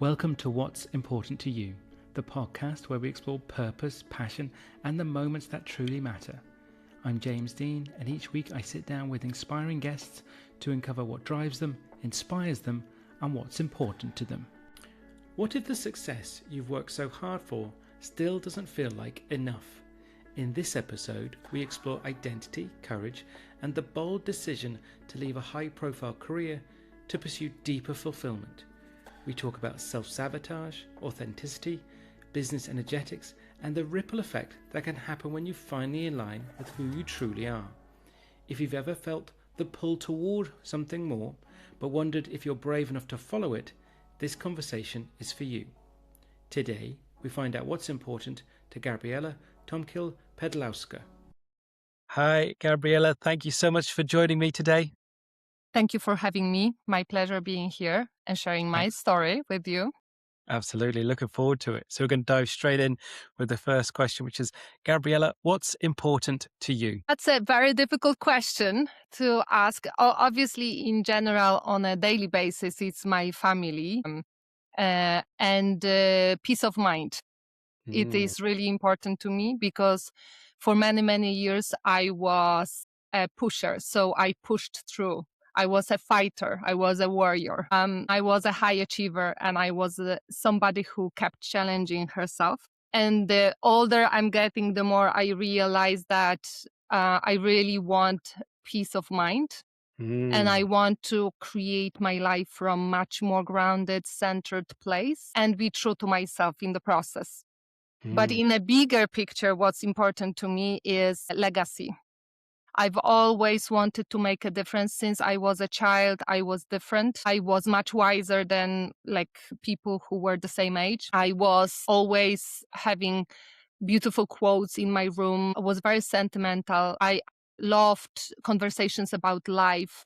Welcome to What's Important to You, the podcast where we explore purpose, passion, and the moments that truly matter. I'm James Dean, and each week I sit down with inspiring guests to uncover what drives them, inspires them, and what's important to them. What if the success you've worked so hard for still doesn't feel like enough? In this episode, we explore identity, courage, and the bold decision to leave a high-profile career to pursue deeper fulfillment. We talk about self-sabotage, authenticity, business energetics, and the ripple effect that can happen when you finally align with who you truly are. If you've ever felt the pull toward something more, but wondered if you're brave enough to follow it, this conversation is for you. Today, we find out what's important to Gabriela Tomkiel-Pedlowska. Hi, Gabriela. Thank you so much for joining me today. Thank you for having me. My pleasure being here and sharing my story with you. Absolutely. Looking forward to it. So we're going to dive straight in with the first question, which is, Gabriela, what's important to you? That's a very difficult question to ask. Obviously, in general, on a daily basis, it's my family and peace of mind. It is really important to me because for many, many years, I was a pusher. So I pushed through. I was a fighter. I was a warrior. I was a high achiever, and I was somebody who kept challenging herself. And the older I'm getting, the more I realize that I really want peace of mind. And I want to create my life from much more grounded, centered place and be true to myself in the process. But in a bigger picture, what's important to me is legacy. I've always wanted to make a difference. Since I was a child, I was different. I was much wiser than people who were the same age. I was always having beautiful quotes in my room. I was very sentimental. I loved conversations about life.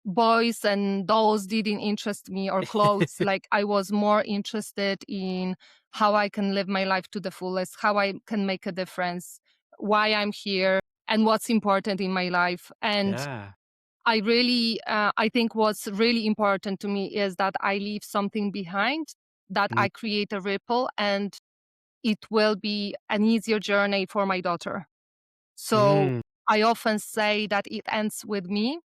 Boys and dolls didn't interest me, or clothes. I was more interested in how I can live my life to the fullest, how I can make a difference, why I'm here, and what's important in my life. And I really, I think what's really important to me is that I leave something behind, that I create a ripple, and it will be an easier journey for my daughter. So I often say that it ends with me.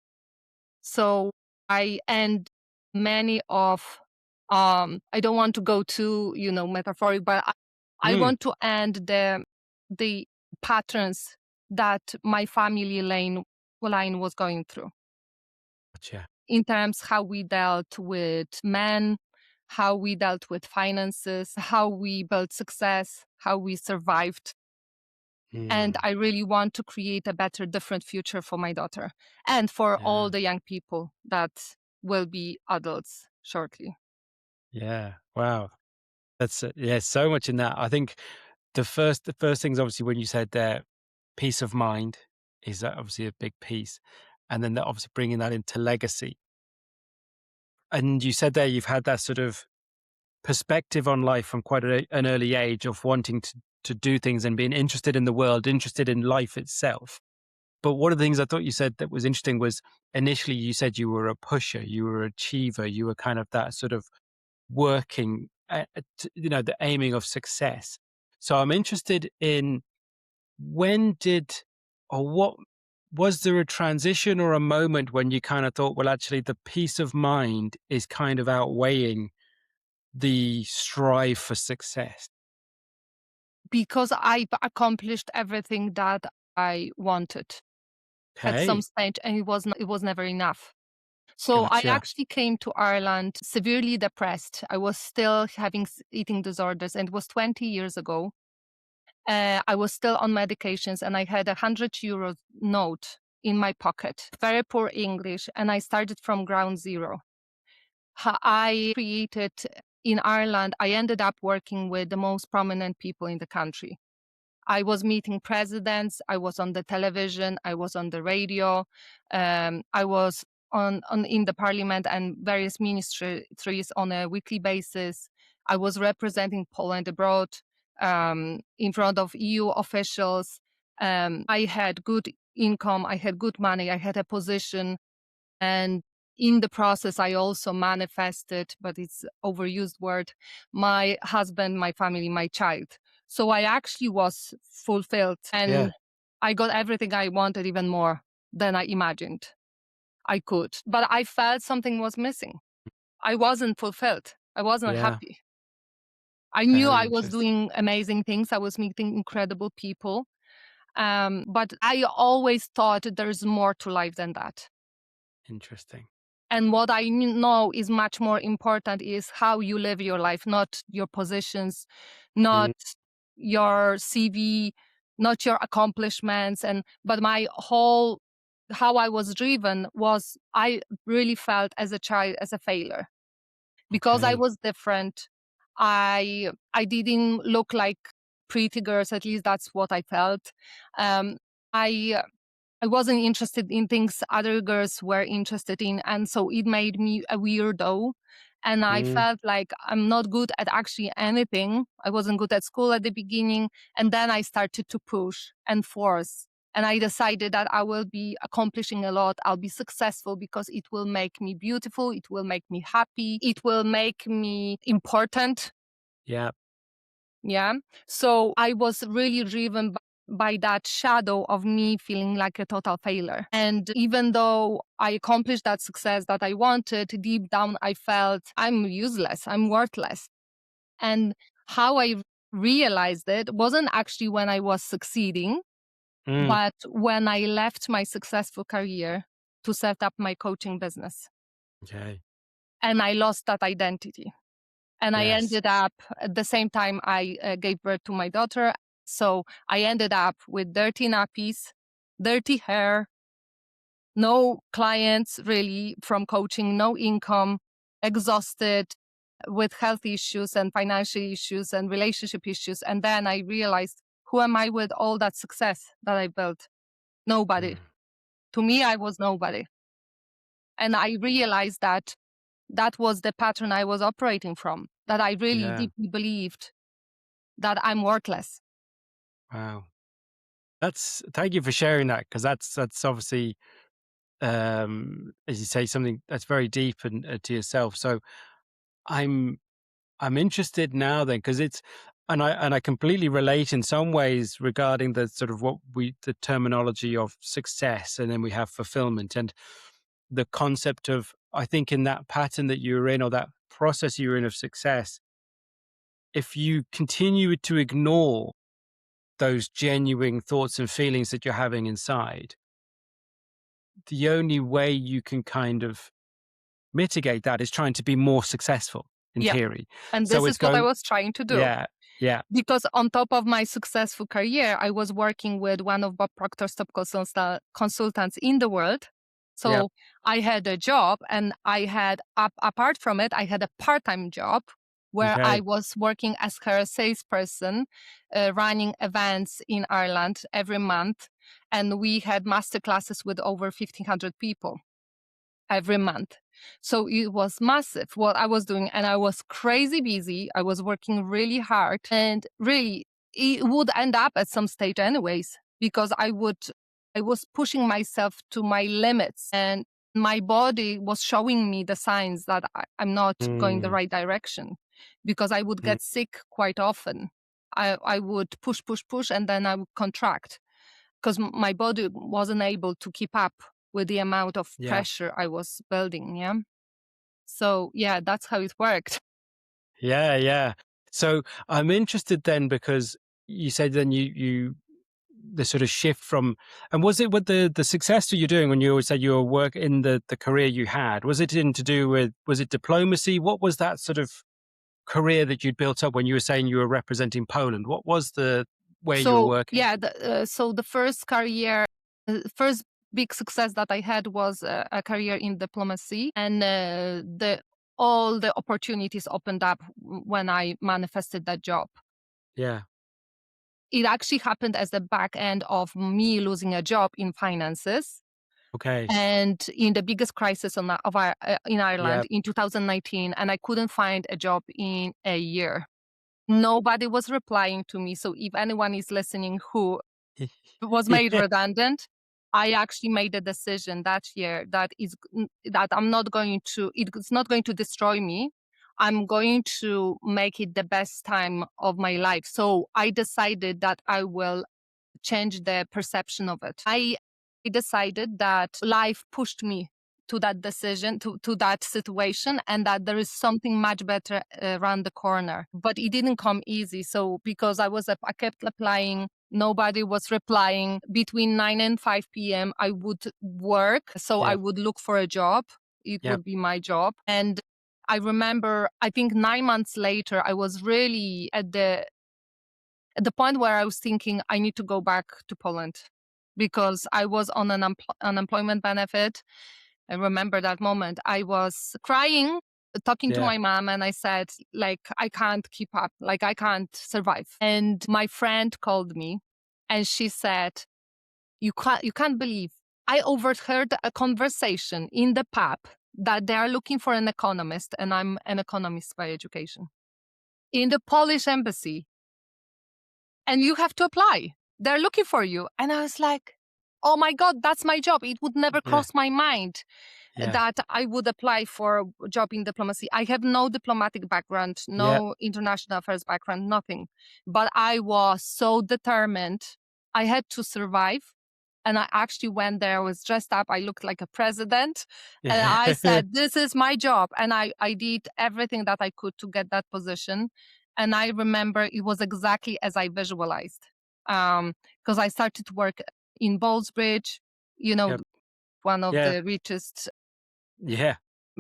So I end many of, I don't want to go too, metaphoric, but I want to end the patterns that my family line was going through. Gotcha. In terms how we dealt with men, how we dealt with finances, how we built success, how we survived. And I really want to create a better, different future for my daughter and for all the young people that will be adults shortly. Yeah. Wow. That's so much in that. I think the first things, obviously, when you said that peace of mind is obviously a big piece, and then that obviously bringing that into legacy. And you said there you've had that sort of perspective on life from quite an early age of wanting to do things and being interested in the world, interested in life itself. But one of the things I thought you said that was interesting was initially you said you were a pusher, you were an achiever, you were kind of that sort of working, the aiming of success. So I'm interested in what was there a transition or a moment when you kind of thought, well, actually the peace of mind is kind of outweighing the strive for success? Because I've accomplished everything that I wanted at some stage, and it was never enough. So I actually came to Ireland severely depressed. I was still having eating disorders, and it was 20 years ago. I was still on medications, and I had €100 note in my pocket. Very poor English, and I started from ground zero. I created in Ireland, I ended up working with the most prominent people in the country. I was meeting presidents, I was on the television, I was on the radio, I was on in the parliament and various ministries on a weekly basis. I was representing Poland abroad in front of EU officials. I had good income, I had good money, I had a position, and in the process, I also manifested, but it's overused word, my husband, my family, my child. So I actually was fulfilled Yeah. and I got everything I wanted, even more than I imagined I could. But I felt something was missing. I wasn't fulfilled. I wasn't Yeah. happy. I knew Very I was interesting. doing amazing things. I was meeting incredible people. But I always thought there's more to life than that. Interesting. And what I know is much more important is how you live your life, not your positions, not Mm, your CV, not your accomplishments. But my whole, how I was driven was I really felt as a child as a failure because I okay. was different. I didn't look like pretty girls. At least that's what I felt. Um, I I wasn't interested in things other girls were interested in, and so it made me a weirdo. And I Mm, felt like I'm not good at actually anything. I wasn't good at school at the beginning, and then I started to push and force. And I decided that I will be accomplishing a lot. I'll be successful because it will make me beautiful. It will make me happy. It will make me important. yeah. Yeah. So I was really driven by that shadow of me feeling like a total failure. And even though I accomplished that success that I wanted, deep down I felt I'm useless, I'm worthless. And how I realized it wasn't actually when I was succeeding, Mm, but when I left my successful career to set up my coaching business. okay. And I lost that identity. And I Yes. ended up at the same time I gave birth to my daughter. So I ended up with dirty nappies, dirty hair, no clients really from coaching, no income, exhausted with health issues and financial issues and relationship issues. And then I realized, who am I with all that success that I built? Nobody. Mm, To me, I was nobody. And I realized that that was the pattern I was operating from, that I really yeah. deeply believed that I'm worthless. Wow. That's thank you for sharing that because that's obviously as you say something that's very deep and to yourself. So I'm I'm interested now then because it's and I completely relate in some ways regarding the sort of what we the terminology of success and then we have fulfillment and the concept of I think in that pattern that you're in or that process you're in of success, if you continue to ignore those genuine thoughts and feelings that you're having inside, the only way you can kind of mitigate that is trying to be more successful in Yeah. theory. And So this is it's what I going, was trying to do. yeah, yeah, Because on top of my successful career, I was working with one of Bob Proctor's top consultants in the world. yeah, So I had a job and I had, apart from it, I had a part-time job where I okay, was working as her salesperson, running events in Ireland every month. And we had master classes with over 1,500 people every month. So it was massive what I was doing. And I was crazy busy. I was working really hard. And really, it would end up at some stage, anyways, because I was pushing myself to my limits. And my body was showing me the signs that I'm not going the mm, right direction because I would mm, get sick quite often. I would push, and then I would contract because my body wasn't able to keep up with the amount of yeah, pressure I was building. Yeah. So yeah, that's how it worked. yeah, yeah. So I'm interested then because you said then you the sort of shift from and was it with the success that you're doing when you said you were work in the career you had, was it in to do with was it diplomacy? What was that sort of career that you'd built up when you were saying you were representing Poland? What was the where you were So working? yeah, so the first career, first big success that I had was a career in diplomacy, and the all the opportunities opened up when I manifested that job. Yeah. It actually happened as the back end of me losing a job in finances. Okay. And in the biggest crisis in Yeah. Ireland in 2019, and I couldn't find a job in a year. Nobody was replying to me. So if anyone is listening who was made Yeah. redundant, I actually made a decision that year that I'm not going to, it's not going to destroy me. I'm going to make it the best time of my life. So I decided that I will change the perception of it. I decided that life pushed me to that decision, to that situation, and that there is something much better around the corner. But it didn't come easy. So because I kept applying, nobody was replying. Between 9 and 5 p.m., I would work. So I would look for a job. It would be my job. And I remember, I think 9 months later, I was really at the point where I was thinking I need to go back to Poland because I was on an unemployment benefit. I remember that moment. I was crying, talking to my mom, and I said, like, I can't keep up, like, I can't survive. And my friend called me and she said, you can't believe. I overheard a conversation in the pub that they are looking for an economist, and I'm an economist by education, in the Polish embassy. And you have to apply. They're looking for you. And I was like, oh my God, that's my job. It would never cross my mind that I would apply for a job in diplomacy. I have no diplomatic background, no international affairs background, nothing. But I was so determined. I had to survive. And I actually went there, I was dressed up. I looked like a president. And I said, this is my job. And I did everything that I could to get that position. And I remember it was exactly as I visualized. Because I started to work in Ballsbridge, one of the richest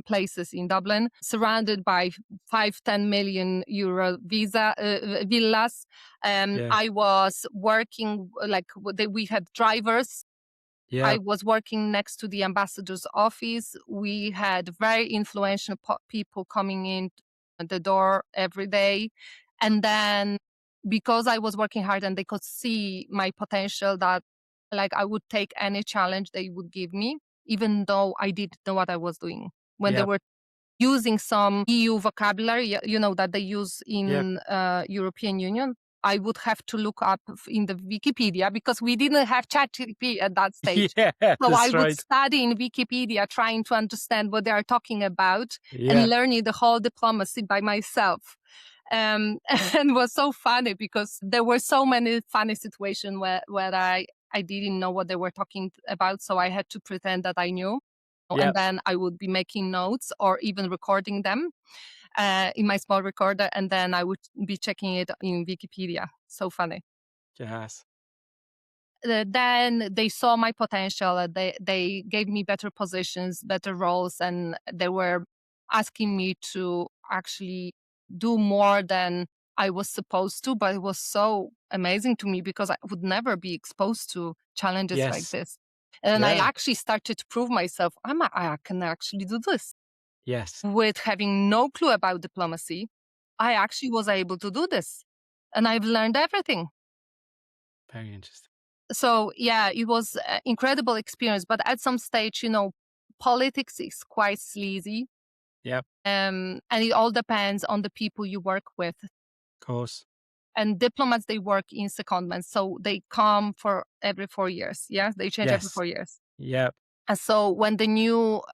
places in Dublin, surrounded by 5-10 million euro villas. I was working, we had drivers. I was working next to the ambassador's office. We had very influential people coming in the door every day. And then because I was working hard and they could see my potential, that like I would take any challenge they would give me, even though I didn't know what I was doing. When they were using some EU vocabulary, that they use in European Union, I would have to look up in the Wikipedia because we didn't have ChatGPT at that stage. So I would study in Wikipedia trying to understand what they are talking about and learning the whole diplomacy by myself. And it was so funny because there were so many funny situations where I didn't know what they were talking about. So I had to pretend that I knew. And then I would be making notes or even recording them in my small recorder. And then I would be checking it in Wikipedia. So funny. Yes. Then they saw my potential. They gave me better positions, better roles, and they were asking me to actually do more than I was supposed to. But it was so amazing to me because I would never be exposed to challenges like this. And I actually started to prove myself, I can actually do this. Yes. With having no clue about diplomacy, I actually was able to do this. And I've learned everything. Very interesting. So, it was an incredible experience. But at some stage, politics is quite sleazy. Yep. And it all depends on the people you work with. Of course. And diplomats, they work in secondments. So they come for every 4 years. Yeah, they change every 4 years. Yep. And so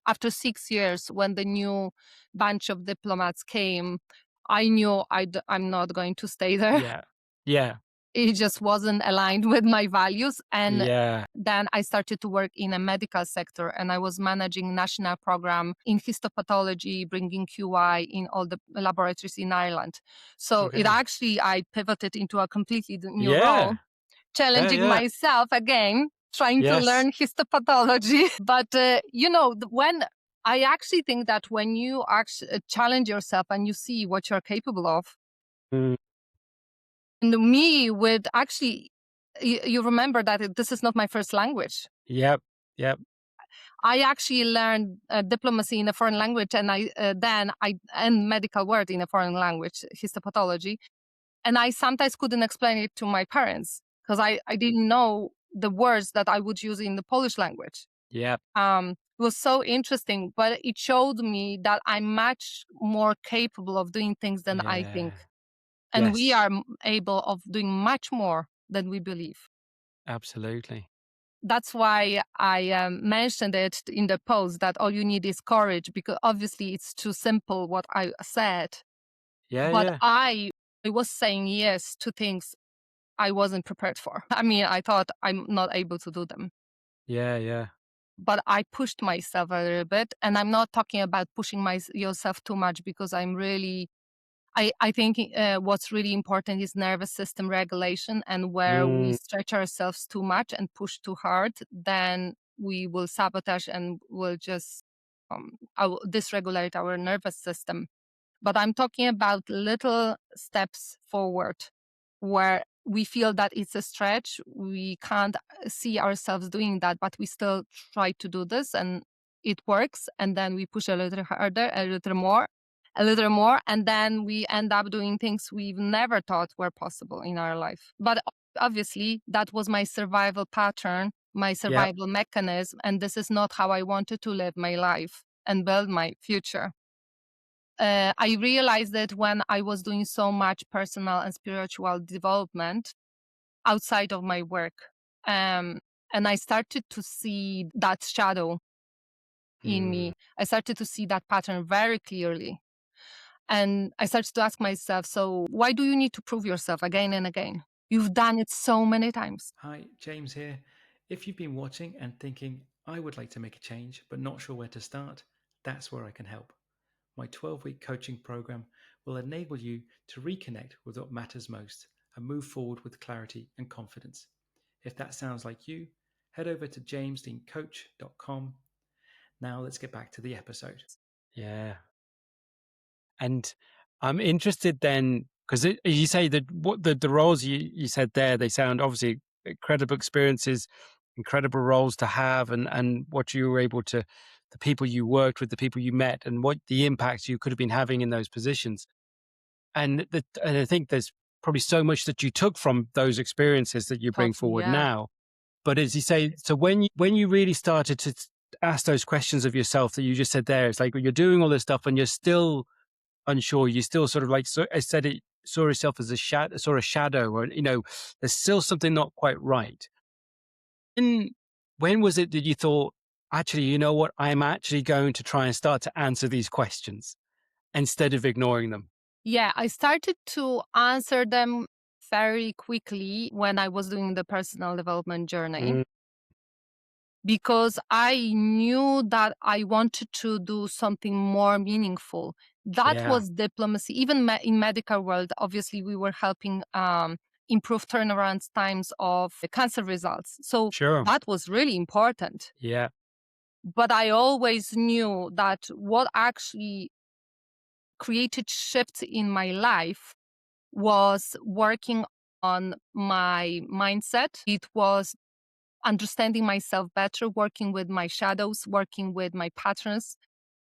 after 6 years, when the new bunch of diplomats came, I knew I'm not going to stay there. Yeah. It just wasn't aligned with my values. And then I started to work in a medical sector, and I was managing national program in histopathology, bringing QI in all the laboratories in Ireland. So I pivoted into a completely new role, challenging myself again, trying to learn histopathology. But, when I actually think that when you actually challenge yourself and you see what you're capable of, and me with actually, you remember that this is not my first language. Yep. I actually learned diplomacy in a foreign language, and and medical word in a foreign language, histopathology. And I sometimes couldn't explain it to my parents because I didn't know the words that I would use in the Polish language. Yep. It was so interesting, but it showed me that I'm much more capable of doing things than I think. And we are able of doing much more than we believe. Absolutely. that's why I mentioned it in the post that all you need is courage, because obviously it's too simple what I said. Yeah, But yeah, I was saying yes to things I wasn't prepared for. I mean, I thought I'm not able to do them. yeah, yeah. But I pushed myself a little bit. And I'm not talking about pushing yourself too much, because I think what's really important is nervous system regulation. And where we Mm, stretch ourselves too much and push too hard, then we will sabotage and will just dysregulate our nervous system. But I'm talking about little steps forward where we feel that it's a stretch. We can't see ourselves doing that, but we still try to do this and it works. And then we push a little harder, a little more. And then we end up doing things we've never thought were possible in our life. But obviously, that was my survival pattern, my yeah. survival mechanism. And this is not how I wanted to live my life and build my future. I realized that when I was doing so much personal and spiritual development outside of my work. And I started to see that shadow in Mm. me. I started to see that pattern very clearly. And I started to ask myself, so why do you need to prove yourself again and again? You've done it so many times. Hi, James here. If you've been watching and thinking, I would like to make a change, but not sure where to start, that's where I can help. My 12-week coaching program will enable you to reconnect with what matters most and move forward with clarity and confidence. If that sounds like you, head over to jamesdeancoach.com. Now let's get back to the episode. Yeah. And I'm interested then, because you say that what the roles you said there, they sound obviously incredible experiences, incredible roles to have, and what you were able to, the people you worked with, the people you met, and what the impact you could have been having in those positions. And I think there's probably so much that you took from those experiences that you bring Totally, forward yeah. now. But as you say, so when you really started to ask those questions of yourself that you just said there, it's like you're doing all this stuff and you're still unsure. You still sort of like, so I said it, saw yourself as saw a shadow, or there's still something not quite right. And when was it that you thought, actually, you know what, I'm actually going to try and start to answer these questions instead of ignoring them? Yeah, I started to answer them very quickly when I was doing the personal development journey, Mm, because I knew that I wanted to do something more meaningful. That yeah, was diplomacy. Even in medical world, obviously, we were helping improve turnaround times of the cancer results. So sure, that was really important. yeah, But I always knew that what actually created shifts in my life was working on my mindset. It was understanding myself better, working with my shadows, working with my patterns,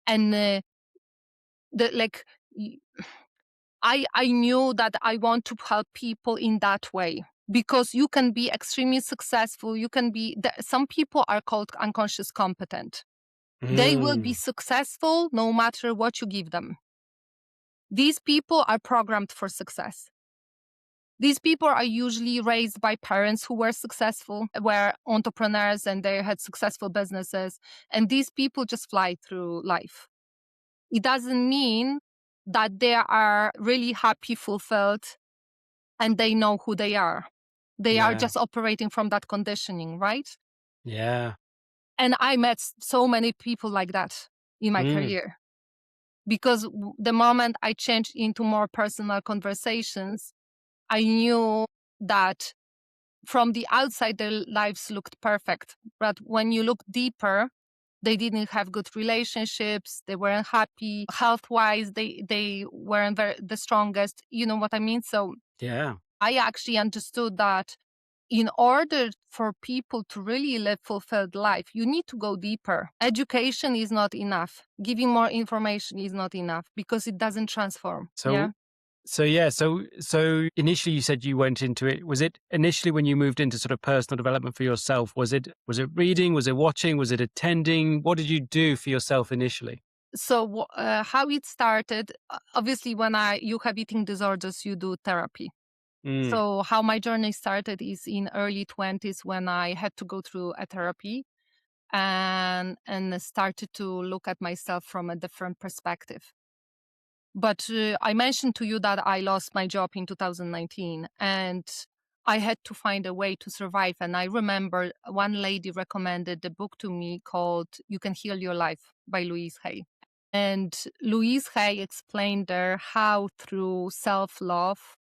and the like. I knew that I want to help people in that way, because you can be extremely successful. You can be. Some people are called unconscious competent. They will be mm, successful no matter what you give them. These people are programmed for success. These people are usually raised by parents who were successful, were entrepreneurs, and they had successful businesses. And these people just fly through life. It doesn't mean that they are really happy, fulfilled, and they know who they are. They are yeah, just operating from that conditioning, right? yeah, And I met so many people like that in my mm, career, because the moment I changed into more personal conversations, I knew that from the outside, their lives looked perfect. But when you look deeper, they didn't have good relationships. They weren't happy health wise. They weren't the strongest. You know what I mean? So yeah. I actually understood that in order for people to really live fulfilled life, you need to go deeper. Education is not enough. Giving more information is not enough, because it doesn't transform. Yeah. So so initially you said you went into it. Was it initially when you moved into sort of personal development for yourself? Was it reading? Was it watching? Was it attending? What did you do for yourself initially? So how it started, obviously, when you have eating disorders, you do therapy. So how my journey started is in early 20s when I had to go through a therapy and started to look at myself from a different perspective. But I mentioned to you that I lost my job in 2019 and I had to find a way to survive. And I remember one lady recommended a book to me called You Can Heal Your Life by Louise Hay. And Louise Hay explained there how through self-love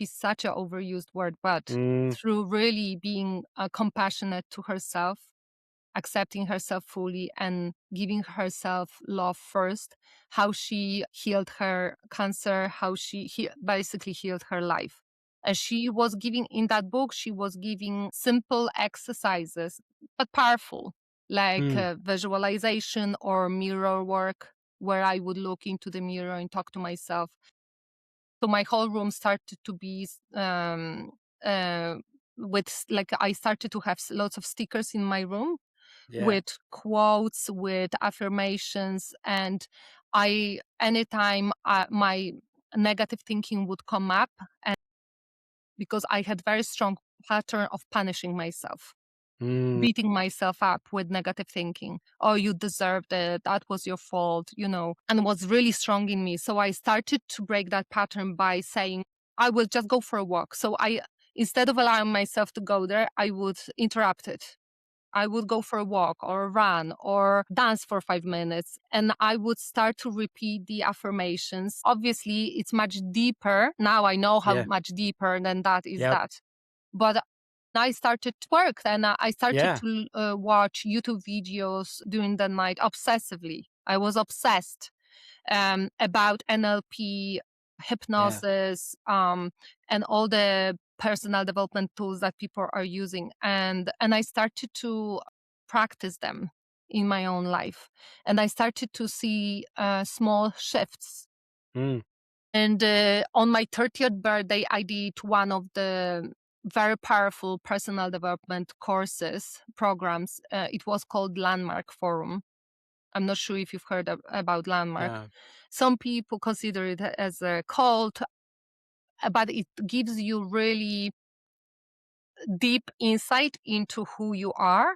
is such an overused word, but through really being compassionate to herself, accepting herself fully and giving herself love first, how she healed her cancer, how she basically healed her life. And she was giving, in that book, she was giving simple exercises, but powerful, like visualization or mirror work, where I would look into the mirror and talk to myself. So my whole room started to be with, like, I started to have lots of stickers in my room with quotes, with affirmations, and anytime my negative thinking would come up, and because I had very strong pattern of punishing myself, beating myself up with negative thinking. Oh, you deserved it. That was your fault, and was really strong in me. So I started to break that pattern by saying, I will just go for a walk. So instead of allowing myself to go there, I would interrupt it. I would go for a walk or run or dance for 5 minutes, and I would start to repeat the affirmations. Obviously, it's much deeper. Now I know how much deeper than that is that. But I started to work and I started to watch YouTube videos during the night obsessively. I was obsessed about NLP, hypnosis, and all the personal development tools that people are using. And I started to practice them in my own life. And I started to see small shifts. And on my 30th birthday, I did one of the very powerful personal development programs. It was called Landmark Forum. I'm not sure if you've heard about Landmark. Yeah. Some people consider it as a cult, but it gives you really deep insight into who you are.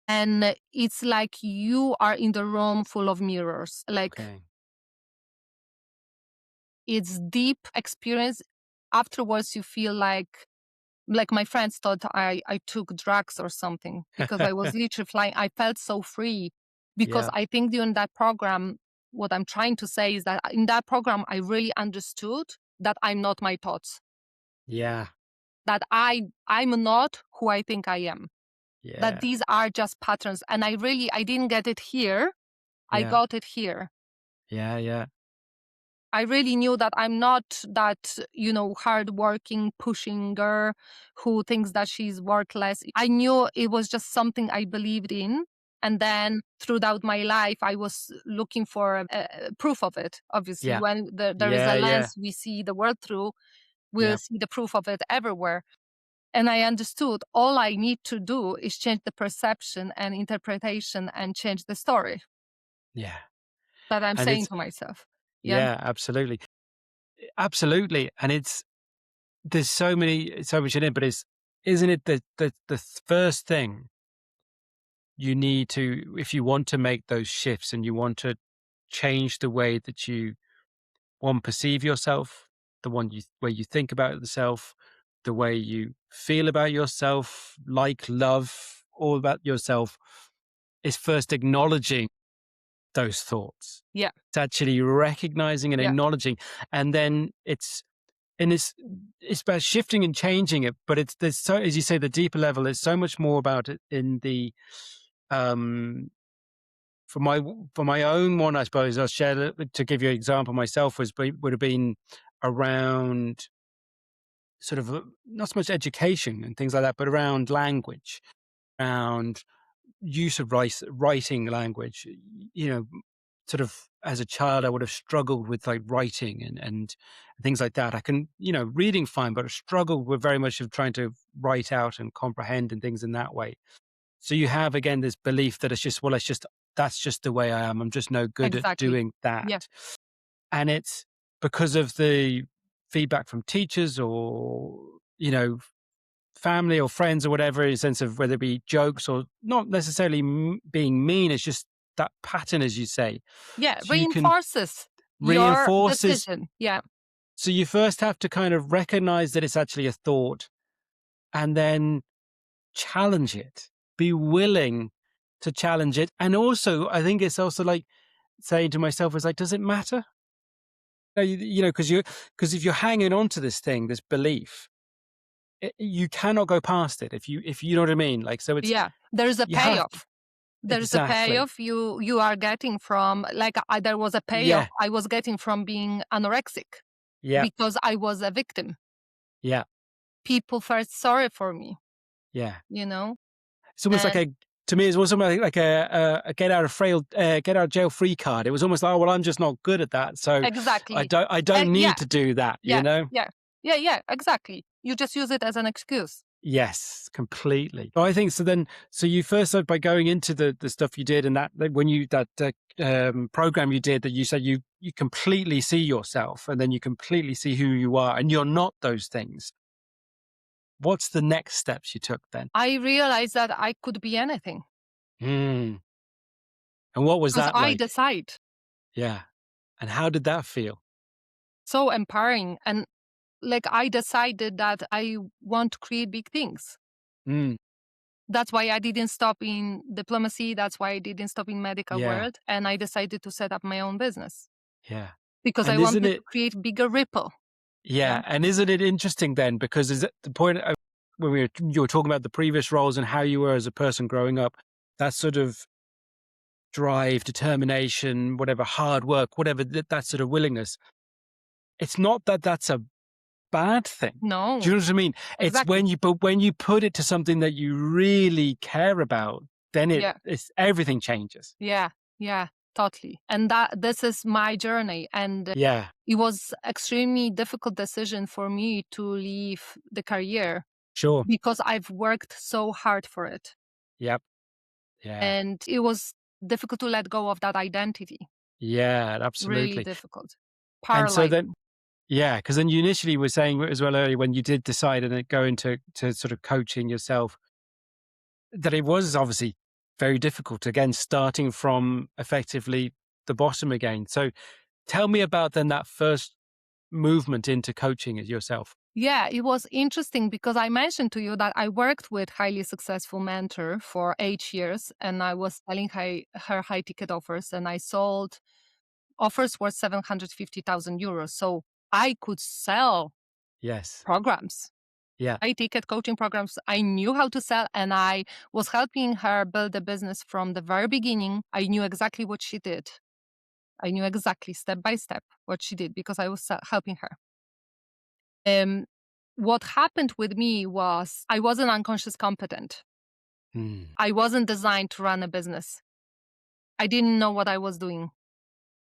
And it's like you are in the room full of mirrors. It's deep experience. Afterwards, you feel like my friends thought I took drugs or something because I was literally flying. I felt so free because I think during that program, what I'm trying to say is that in that program, I really understood that I'm not my thoughts. Yeah. That I'm not who I think I am. Yeah. That these are just patterns. And I didn't get it here. I got it here. Yeah. I really knew that I'm not that, hardworking, pushing girl who thinks that she's worthless. I knew it was just something I believed in. And then throughout my life, I was looking for proof of it. Obviously, when there is a lens we see the world through, we'll see the proof of it everywhere. And I understood all I need to do is change the perception and interpretation and change the story that I'm saying to myself. Yeah, absolutely. Absolutely. And there's so much in it, but isn't it the first thing you need to, if you want to make those shifts and you want to change the way that you perceive yourself, way you think about yourself, the way you feel about yourself, love, all about yourself, is first acknowledging those thoughts. Yeah. It's actually recognizing and acknowledging. And then it's about shifting and changing it. But there's so, as you say, the deeper level, there's so much more about it in the, for my own one, I suppose I'll share, to give you an example myself, would have been around sort of not so much education and things like that, but around language, around use of writing language. Sort of as a child, I would have struggled with like writing and things like that. I can, reading fine, but I struggled with very much of trying to write out and comprehend and things in that way. So you have, again, this belief that that's just the way I am. I'm just no good at doing that. Yeah. And it's because of the feedback from teachers or, family or friends or whatever, in a sense of whether it be jokes or not necessarily being mean. It's just that pattern, as you say. Yeah, So you can reinforces your reinforces. decision. Yeah. So you first have to kind of recognize that it's actually a thought and then challenge it, be willing to challenge it. And also, I think it's also like saying to myself, is like, does it matter? Because if you're hanging on to this thing, this belief, you cannot go past it. If you know what I mean? Like, so it's, Yeah. There's a you have payoff. There's a exactly. payoff you are getting from, like, there was a payoff Yeah. I was getting from being anorexic Yeah. because I was a victim. Yeah. People felt sorry for me, Yeah. It's almost like And to me, it's almost like a get out of jail free card. It was almost like, oh, well, I'm just not good at that. So exactly. I don't Yeah, need to do that, yeah, yeah, exactly. You just use it as an excuse. Yes, completely. So I think so. So you first started by going into the stuff you did, and that program you did, that you said you completely see yourself, and then you completely see who you are, and you're not those things. What's the next steps you took then? I realized that I could be anything And what was because that I like? decide. Yeah. And how did that feel? So empowering. And like, I decided that I want to create big things. Mm, That's why I didn't stop in diplomacy. That's why I didn't stop in medical yeah. world. And I decided to set up my own business Yeah. because I And isn't wanted it? to create bigger ripple. Yeah. And isn't it interesting then? Because is it the point of, when you were talking about the previous roles and how you were as a person growing up, that sort of drive, determination, whatever, hard work, whatever, that sort of willingness. It's not that that's a bad thing. No, Do you know what I mean? It's exactly. when you put it to something that you really care about, then Yeah. it's everything changes. Yeah. Yeah. Totally. And this is my journey. And Yeah. it was extremely difficult decision for me to leave the career Sure. because I've worked so hard for it. Yep. Yeah. And it was difficult to let go of that identity. Yeah, Really absolutely. difficult. And so Paralyzing. then, yeah, because then you initially were saying as well earlier, when you did decide and then go into sort of coaching yourself, that it was obviously very difficult, again, starting from effectively the bottom again. So tell me about then that first movement into coaching yourself. Yeah, it was interesting because I mentioned to you that I worked with highly successful mentor for 8 years, and I was selling her high ticket offers, and I sold offers worth 750,000 euros. So I could sell Yes. programs, Yeah. high ticket coaching programs. I knew how to sell, and I was helping her build a business from the very beginning. I knew exactly what she did. I knew exactly step by step what she did because I was helping her. What happened with me was I wasn't unconscious competent. Mm. I wasn't designed to run a business. I didn't know what I was doing.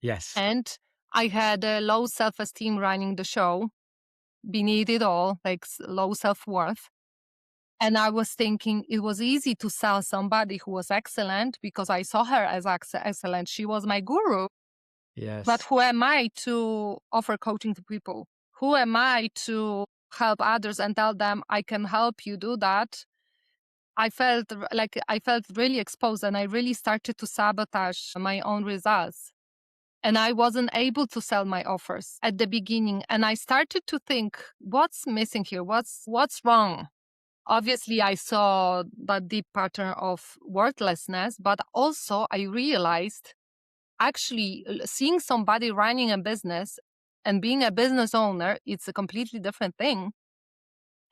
Yes. And I had a low self-esteem running the show, beneath it all, like low self-worth. And I was thinking it was easy to sell somebody who was excellent because I saw her as excellent. She was my guru. Yes. But who am I to offer coaching to people? Who am I to help others and tell them I can help you do that? I felt really exposed, and I really started to sabotage my own results. And I wasn't able to sell my offers at the beginning. And I started to think, what's missing here? What's wrong? Obviously, I saw that deep pattern of worthlessness, but also I realized actually seeing somebody running a business and being a business owner, it's a completely different thing.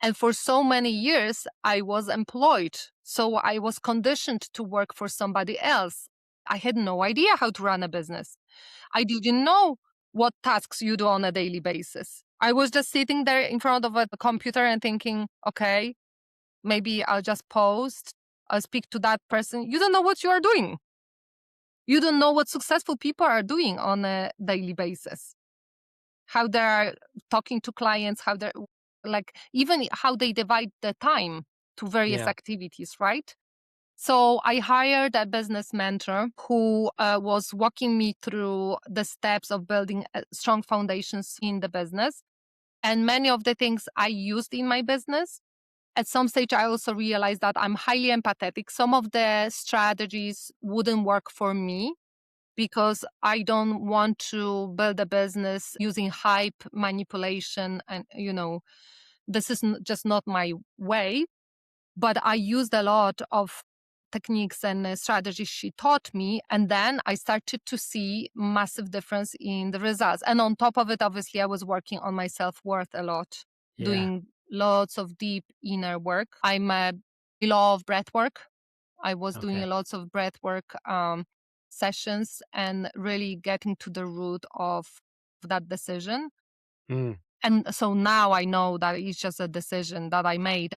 And for so many years, I was employed. So I was conditioned to work for somebody else. I had no idea how to run a business. I didn't know what tasks you do on a daily basis. I was just sitting there in front of a computer and thinking, okay, maybe I'll just post, I'll speak to that person. You don't know what you are doing. You don't know what successful people are doing on a daily basis. How they're talking to clients, how they're even how they divide the time to various activities, right? So I hired a business mentor who was walking me through the steps of building strong foundations in the business. And many of the things I used in my business. At some stage, I also realized that I'm highly empathetic. Some of the strategies wouldn't work for me because I don't want to build a business using hype, manipulation, and, this is just not my way. But I used a lot of techniques and strategies she taught me. And then I started to see massive difference in the results. And on top of it, obviously, I was working on my self-worth a lot, doing lots of deep inner work. I'm a law of breath work. I was doing lots of breath work sessions and really getting to the root of that decision. And so now I know that it's just a decision that I made.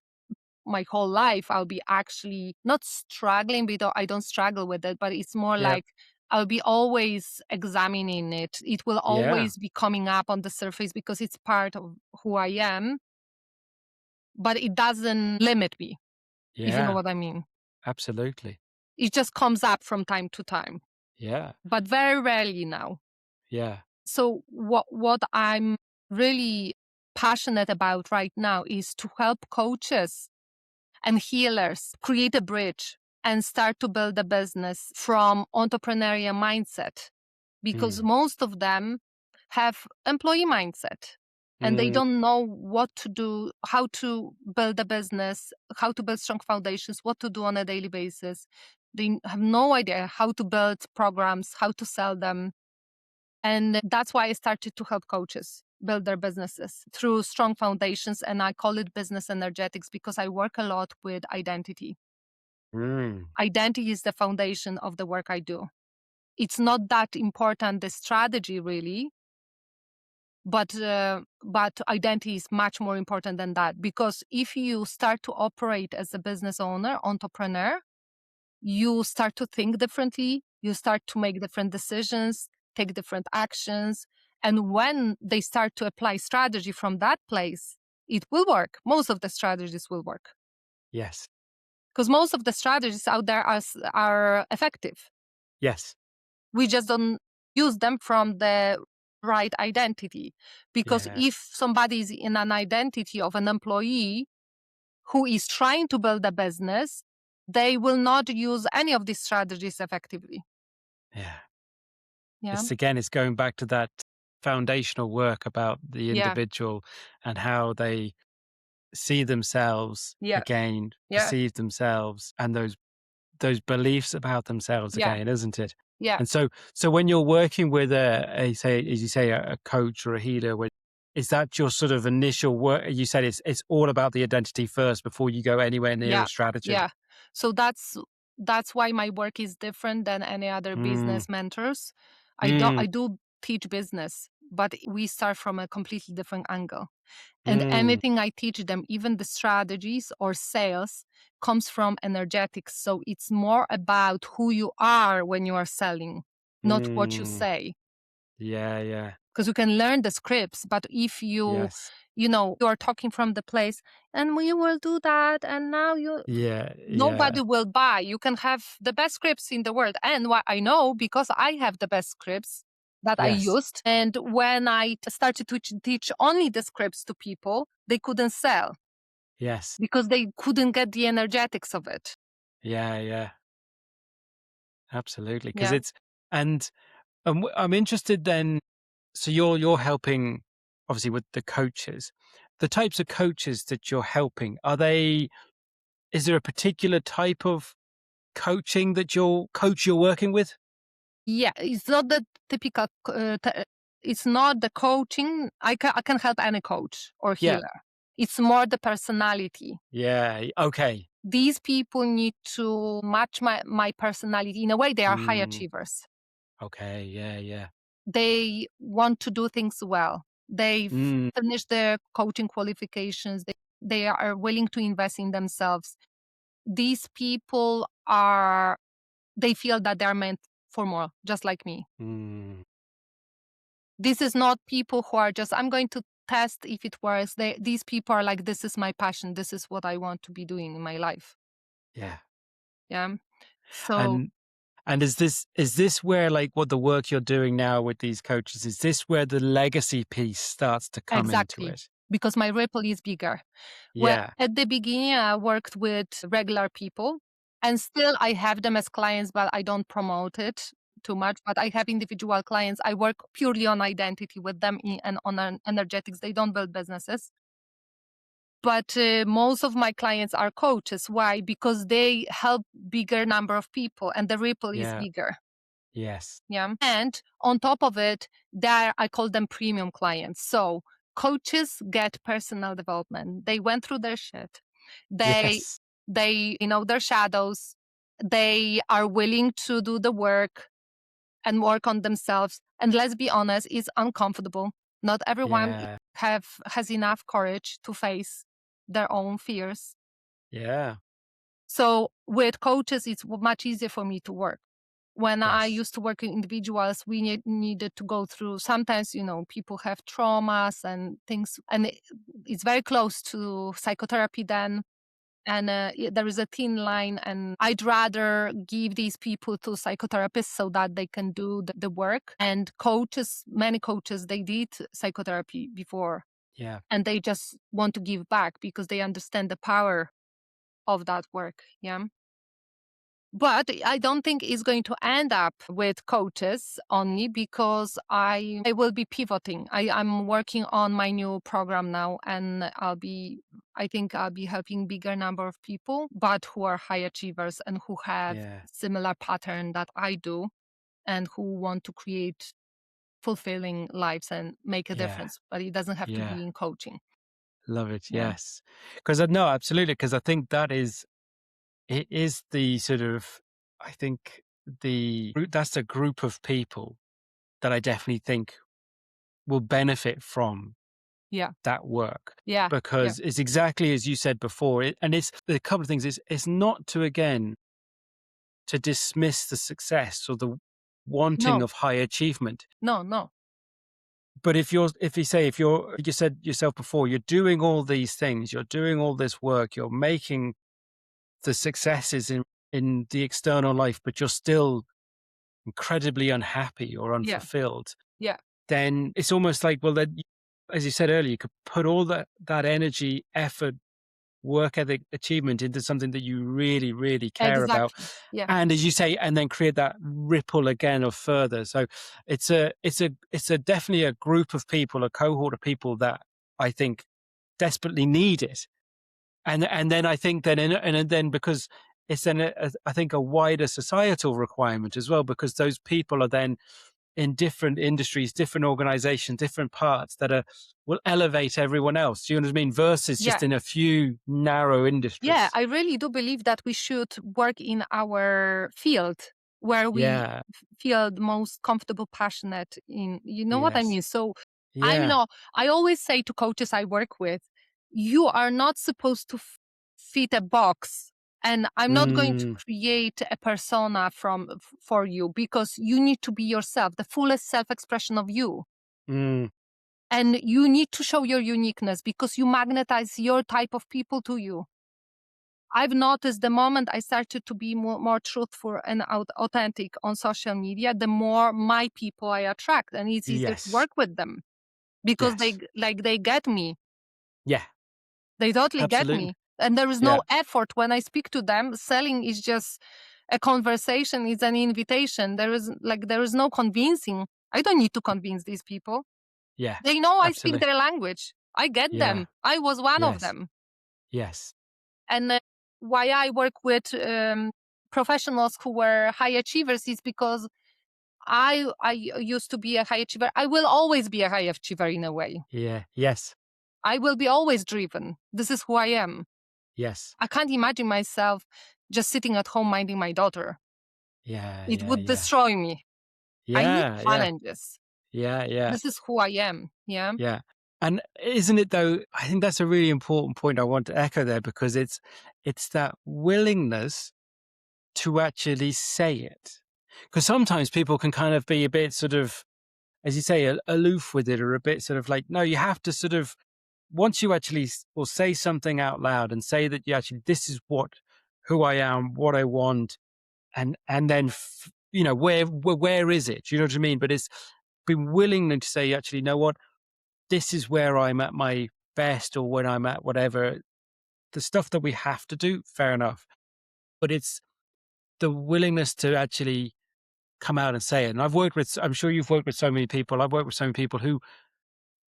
My whole life, I'll be actually not struggling, because I don't struggle with it, but it's more like I'll be always examining it. It will always be coming up on the surface because it's part of who I am, but it doesn't limit me, if you know what I mean. Absolutely. It just comes up from time to time. Yeah. But very rarely now. Yeah. So what I'm really passionate about right now is to help coaches and healers create a bridge and start to build a business from entrepreneurial mindset, because most of them have employee mindset and they don't know what to do, how to build a business, how to build strong foundations, what to do on a daily basis. They have no idea how to build programs, how to sell them. And that's why I started to help coaches build their businesses through strong foundations. And I call it business energetics because I work a lot with identity. Identity is the foundation of the work I do. It's not that important, the strategy really, but identity is much more important than that. Because if you start to operate as a business owner, entrepreneur, you start to think differently, you start to make different decisions, take different actions. And when they start to apply strategy from that place, it will work. Most of the strategies will work. Yes. Because most of the strategies out there are effective. Yes. We just don't use them from the right identity. Because if somebody is in an identity of an employee who is trying to build a business, they will not use any of these strategies effectively. Yeah. Yeah. It's going back to that foundational work about the individual and how they see themselves again, perceive themselves, and those beliefs about themselves again, isn't it? Yeah. And so when you're working with a coach or a healer, is that your sort of initial work? You said it's all about the identity first before you go anywhere near a strategy. Yeah. So that's why my work is different than any other business mentors. I do teach business, but we start from a completely different angle. And anything I teach them, even the strategies or sales, comes from energetics. So it's more about who you are when you are selling, not what you say. Yeah. Because you can learn the scripts, but if you are talking from the place, and we will do that, and now nobody will buy. You can have the best scripts in the world. And what I know, because I have the best scripts that I used. And when I started to teach only the scripts to people, they couldn't sell. Yes. Because they couldn't get the energetics of it. Yeah. Absolutely. Because I'm interested then. So you're helping, obviously, with the coaches. The types of coaches that you're helping, is there a particular type of coaching that you're working with? Yeah, it's not the typical. It's not the coaching. I can help any coach or healer. It's more the personality. Yeah. Okay. These people need to match my personality. In a way, they are high achievers. Okay. Yeah. They want to do things well. They've finished their coaching qualifications. They are willing to invest in themselves. These people they feel that they're meant for more, just like me. This is not people who are just, I'm going to test if it works. These people are like, this is my passion. This is what I want to be doing in my life. Yeah. Yeah. So. And is this where, like, what the work you're doing now with these coaches, is this where the legacy piece starts to come into it? because my ripple is bigger. Well, at the beginning, I worked with regular people, and still I have them as clients, but I don't promote it too much. But I have individual clients. I work purely on identity with them and on energetics. They don't build businesses. But most of my clients are coaches. Why? Because they help bigger number of people, and the ripple is bigger. Yes. Yeah. And on top of it, I call them premium clients. So coaches get personal development. They went through their shit. They know their shadows. They are willing to do the work and work on themselves. And let's be honest, it's uncomfortable. Not everyone has enough courage to face their own fears. Yeah. So with coaches, it's much easier for me to work. When I used to work with individuals, we needed to go through, sometimes, people have traumas and things, and it's very close to psychotherapy then. And there is a thin line, and I'd rather give these people to psychotherapists so that they can do the work. And many coaches, they did psychotherapy before. Yeah. And they just want to give back because they understand the power of that work. Yeah. But I don't think it's going to end up with coaches only, because I will be pivoting. I'm working on my new program now, and I think I'll be helping bigger number of people, but who are high achievers and who have similar pattern that I do, and who want to create fulfilling lives and make a difference. But it doesn't have to be in coaching. Love it. Yeah. Yes. Because no, absolutely. Because I think it is the sort of, I think that's a group of people that I definitely think will benefit from that work. Yeah. Because it's exactly as you said before. And it's a couple of things. It's not to dismiss the success or the wanting of high achievement. No. But if you said yourself before, you're doing all these things, you're doing all this work, you're making the successes in the external life, but you're still incredibly unhappy or unfulfilled, then it's almost like, well, then, as you said earlier, you could put all that energy, effort, work ethic, achievement into something that you really, really care about. Yeah. And as you say, and then create that ripple again of further. So it's a definitely a group of people, a cohort of people that I think desperately need it. And then I think then because it's then I think a wider societal requirement as well, because those people are then in different industries, different organizations, different parts that will elevate everyone else. Do you know what I mean? Versus just in a few narrow industries. Yeah, I really do believe that we should work in our field where we feel the most comfortable, passionate in, what I mean? So I always say to coaches I work with, you are not supposed to fit a box. And I'm not going to create a persona for you, because you need to be yourself, the fullest self-expression of you. And you need to show your uniqueness, because you magnetize your type of people to you. I've noticed the moment I started to be more truthful and authentic on social media, the more my people I attract, and it's easier to work with them, because they get me. Yeah. They totally get me. And there is no effort when I speak to them. Selling is just a conversation, it's an invitation. There is no convincing. I don't need to convince these people. Yeah. They know I speak their language. I get them. I was one of them. Yes. And why I work with professionals who were high achievers is because I used to be a high achiever. I will always be a high achiever in a way. Yeah. Yes. I will be always driven. This is who I am. Yes. I can't imagine myself just sitting at home minding my daughter. Yeah. It would destroy me. I need challenges. Yeah. This is who I am. Yeah. Yeah. And isn't it though, I think that's a really important point I want to echo there, because it's that willingness to actually say it. Because sometimes people can kind of be a bit sort of, as you say, aloof with it, or a bit sort of like, no, you have to sort of, once you actually will say something out loud and say that you actually, this is who I am, what I want, and then, where is it? You know what I mean? But it's being willing to say, actually, you know what, this is where I'm at my best or when I'm at whatever, the stuff that we have to do, fair enough. But it's the willingness to actually come out and say it. And I'm sure you've worked with so many people. I've worked with so many people who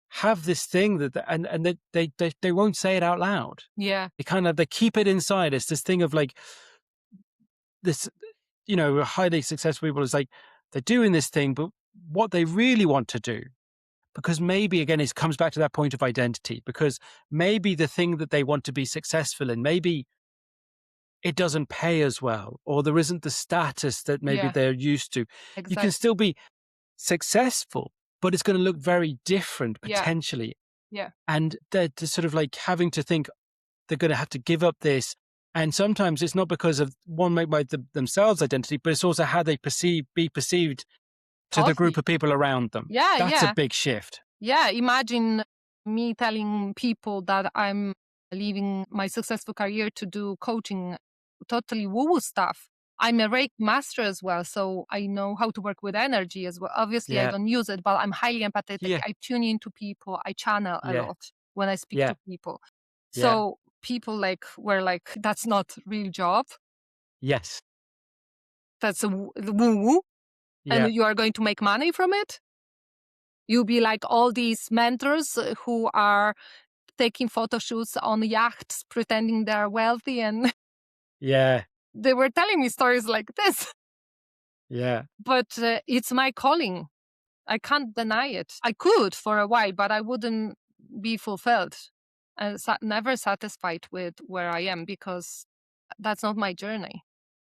have this thing and they won't say it out loud. Yeah. They keep it inside. It's this thing of like this, highly successful people is like, they're doing this thing, but what they really want to do, because maybe again, it comes back to that point of identity, because maybe the thing that they want to be successful in, maybe it doesn't pay as well, or there isn't the status that maybe they're used to. Exactly. You can still be successful, but it's going to look very different potentially. Yeah. And they're sort of like having to think they're going to have to give up this. And sometimes it's not because of one made by themselves identity, but it's also how they be perceived to the group of people around them. Yeah. That's a big shift. Yeah. Imagine me telling people that I'm leaving my successful career to do coaching, totally woo-woo stuff. I'm a Reiki master as well, so I know how to work with energy as well. Obviously, I don't use it, but I'm highly empathetic. Yeah. I tune into people. I channel a lot when I speak to people. Yeah. So people were like, that's not real job. Yes. That's a woo-woo. Yeah. And you are going to make money from it. You'll be like all these mentors who are taking photo shoots on yachts, pretending they're wealthy, and they were telling me stories like this. Yeah. But it's my calling. I can't deny it. I could for a while, but I wouldn't be fulfilled and never satisfied with where I am, because that's not my journey.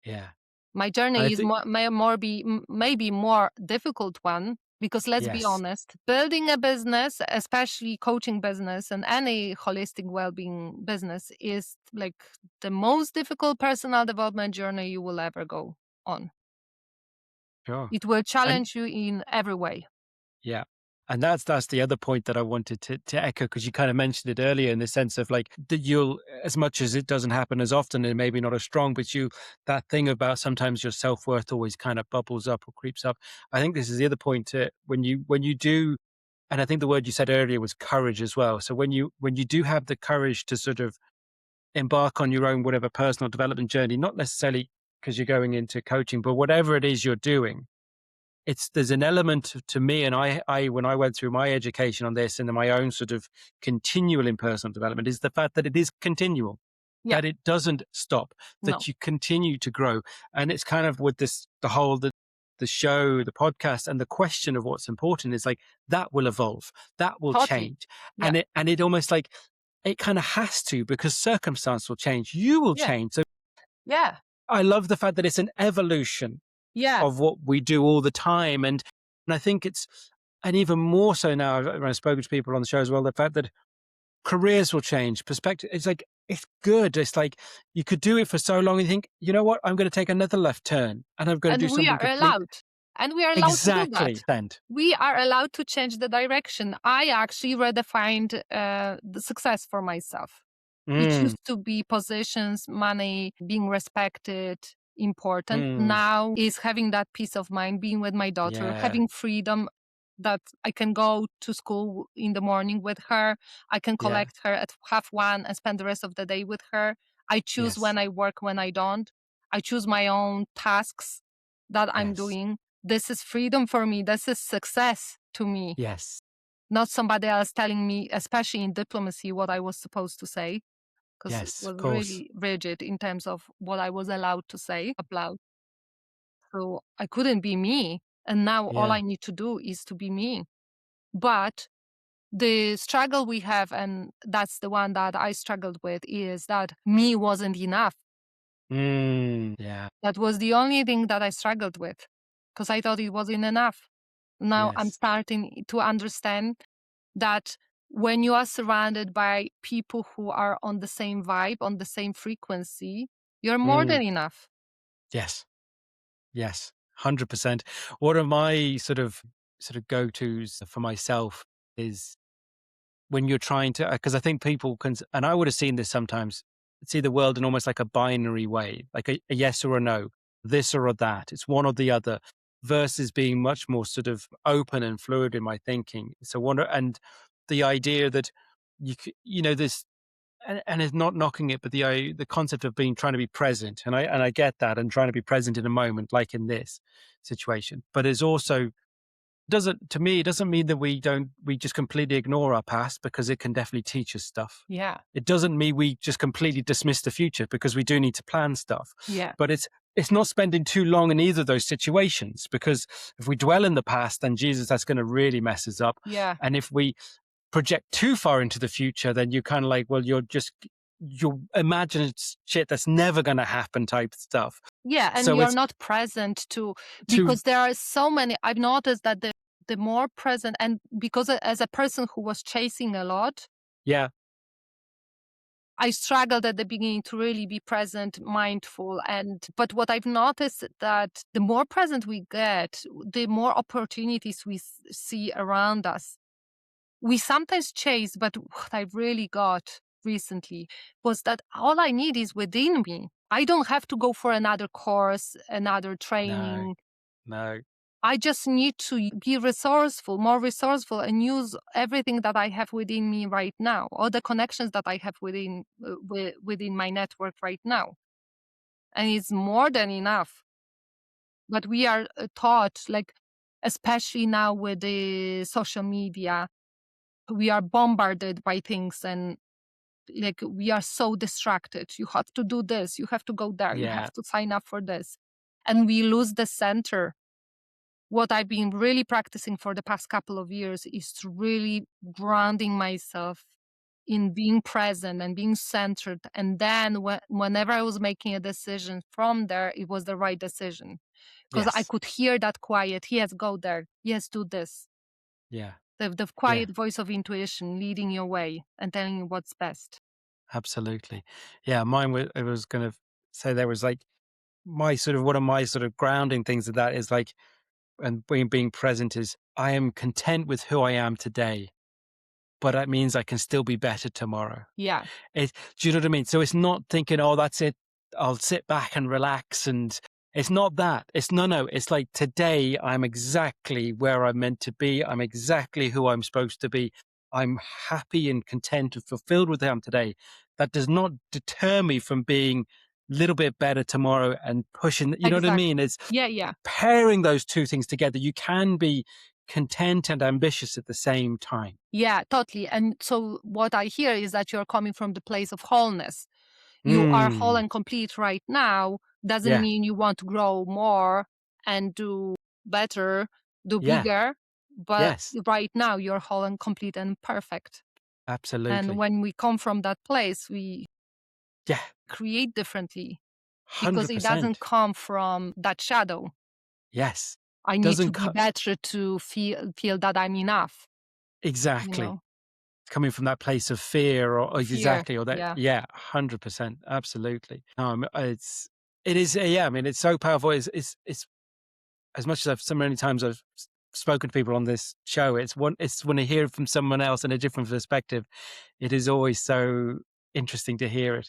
Yeah. My journey is maybe more difficult one, because let's be honest, building a business, especially coaching business and any holistic well-being business, is like the most difficult personal development journey you will ever go on. Sure. It will challenge you in every way. Yeah. And that's the other point that I wanted to echo, because you kind of mentioned it earlier, in the sense of like that you'll, as much as it doesn't happen as often and maybe not as strong, but that thing about sometimes your self-worth always kind of bubbles up or creeps up. I think this is the other point when you do, and I think the word you said earlier was courage as well. So when you do have the courage to sort of embark on your own, whatever personal development journey, not necessarily because you're going into coaching, but whatever it is you're doing, there's an element to me, and I when I went through my education on this and my own sort of continual in personal development, is the fact that it is continual, that it doesn't stop, that you continue to grow. And it's kind of with the show, the podcast, and the question of what's important is like, that will evolve, that will change. And it almost like, it kind of has to, because circumstance will change, you will change. So I love the fact that it's an evolution of what we do all the time. And I think and even more so now, when I've spoken to people on the show as well, the fact that careers will change, perspective, it's like, it's good. It's like, you could do it for so long and you think, you know what, I'm going to take another left turn and I'm going to do something complete. And we are allowed to do that. Then. We are allowed to change the direction. I actually redefined the success for myself. It used to be positions, money, being respected, important. Now is having that peace of mind, being with my daughter, having freedom, that I can go to school in the morning with her. I can collect her at 1:30 and spend the rest of the day with her. I choose when I work, when I don't. I choose my own tasks that I'm doing. This is freedom for me. This is success to me. Yes. Not somebody else telling me, especially in diplomacy, what I was supposed to say. Because it was really rigid in terms of what I was allowed to say aloud. So I couldn't be me. And now all I need to do is to be me. But the struggle we have, and that's the one that I struggled with, is that me wasn't enough. That was the only thing that I struggled with, because I thought it wasn't enough. Now I'm starting to understand that when you are surrounded by people who are on the same vibe, on the same frequency, you're more than enough. Yes. 100%. One of my sort of go-tos for myself is when you're trying to, because I think people can, and I would have seen this sometimes, see the world in almost like a binary way, like a yes or a no, this or that. It's one or the other, versus being much more sort of open and fluid in my thinking. So and the idea that this, and it's not knocking it, but the concept of trying to be present, and I get that, and trying to be present in a moment, like in this situation. But it's also it doesn't mean that we just completely ignore our past, because it can definitely teach us stuff. Yeah. It doesn't mean we just completely dismiss the future, because we do need to plan stuff. Yeah. But it's not spending too long in either of those situations, because if we dwell in the past, then that's going to really mess us up. Yeah. And if we project too far into the future, then you're kind of like, well, you're imagining shit that's never going to happen type stuff. Yeah, and So you're it's not present because there are so many. I've noticed that the more present, and because as a person who was chasing a lot, yeah, I struggled at the beginning to really be present, mindful. But what I've noticed that the more present we get, the more opportunities we see around us. We sometimes chase, but what I've really got recently was that all I need is within me. I don't have to go for another course, another training. no, I just need to be resourceful, more resourceful, and use everything that I have within me right now, all the connections that I have within my network right now. And it's more than enough. But we are taught, like, especially now with the social media, we are bombarded by things, and like we are so distracted. You have to do this, you have to go there, you yeah, have to sign up for this. And we lose the center. What I've been really practicing for the past couple of years is to really grounding myself in being present and being centered. And then whenever I was making a decision from there, it was the right decision. Because I yes, could hear that quiet, yes, go there, yes, do this. yeah, The yeah, quiet voice of intuition leading your way and telling you what's best. absolutely. Yeah, mine was, I was going to say, there was like one of my sort of grounding things of that is like, and being present is, I am content with who I am today, but that means I can still be better tomorrow. Yeah, Do you know what I mean? So it's not thinking, oh, that's it, I'll sit back and relax. And it's not that. It's no. It's like, today I'm exactly where I'm meant to be. I'm exactly who I'm supposed to be. I'm happy and content and fulfilled with who I am today. That does not deter me from being a little bit better tomorrow and pushing. You know what I exactly. mean? It's Yeah. pairing those two things together. You can be content and ambitious at the same time. Yeah, totally. And so what I hear is that you're coming from the place of wholeness. You are whole Mm, and complete right now. Doesn't yeah. mean you want to grow more and do better, do Yeah. bigger. But Yes. right now you're whole and complete and perfect. And Absolutely. when we come from that place, we Yeah. create differently because it doesn't 100%. come from that shadow. Yes. I need to Doesn't be co better to feel that I'm enough, you exactly. know? Coming from that place of fear, or Fear. exactly, or that, Yeah. yeah, 100%. Absolutely. It is, yeah, I mean, it's so powerful. It's as much as so many times I've spoken to people on this show, it's when I hear it from someone else in a different perspective, it is always so interesting to hear it.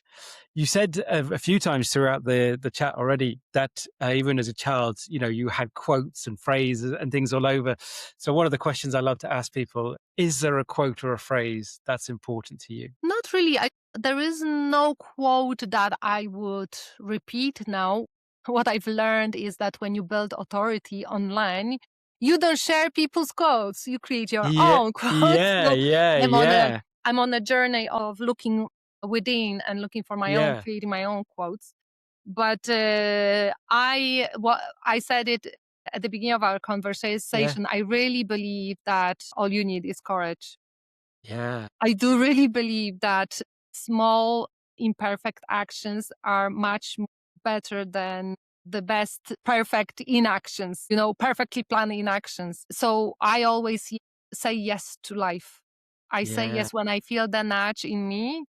You said a few times throughout the chat already that even as a child, you had quotes and phrases and things all over. So one of the questions I love to ask people, is there a quote or a phrase that's important to you? Not really. There is no quote that I would repeat now. What I've learned is that when you build authority online, you don't share people's quotes. You create your Yeah, own quotes. yeah, So yeah, I'm on a yeah, I'm on a journey of looking within and looking for my own, yeah, creating my own quotes. But I said it at the beginning of our yeah, conversation. I really believe that all you need is courage. yeah. I do really believe that small, imperfect actions are much better than the best perfect inactions, perfectly planned inactions. So I always say yes to life. I say Yeah. yes when I feel the nudge in me,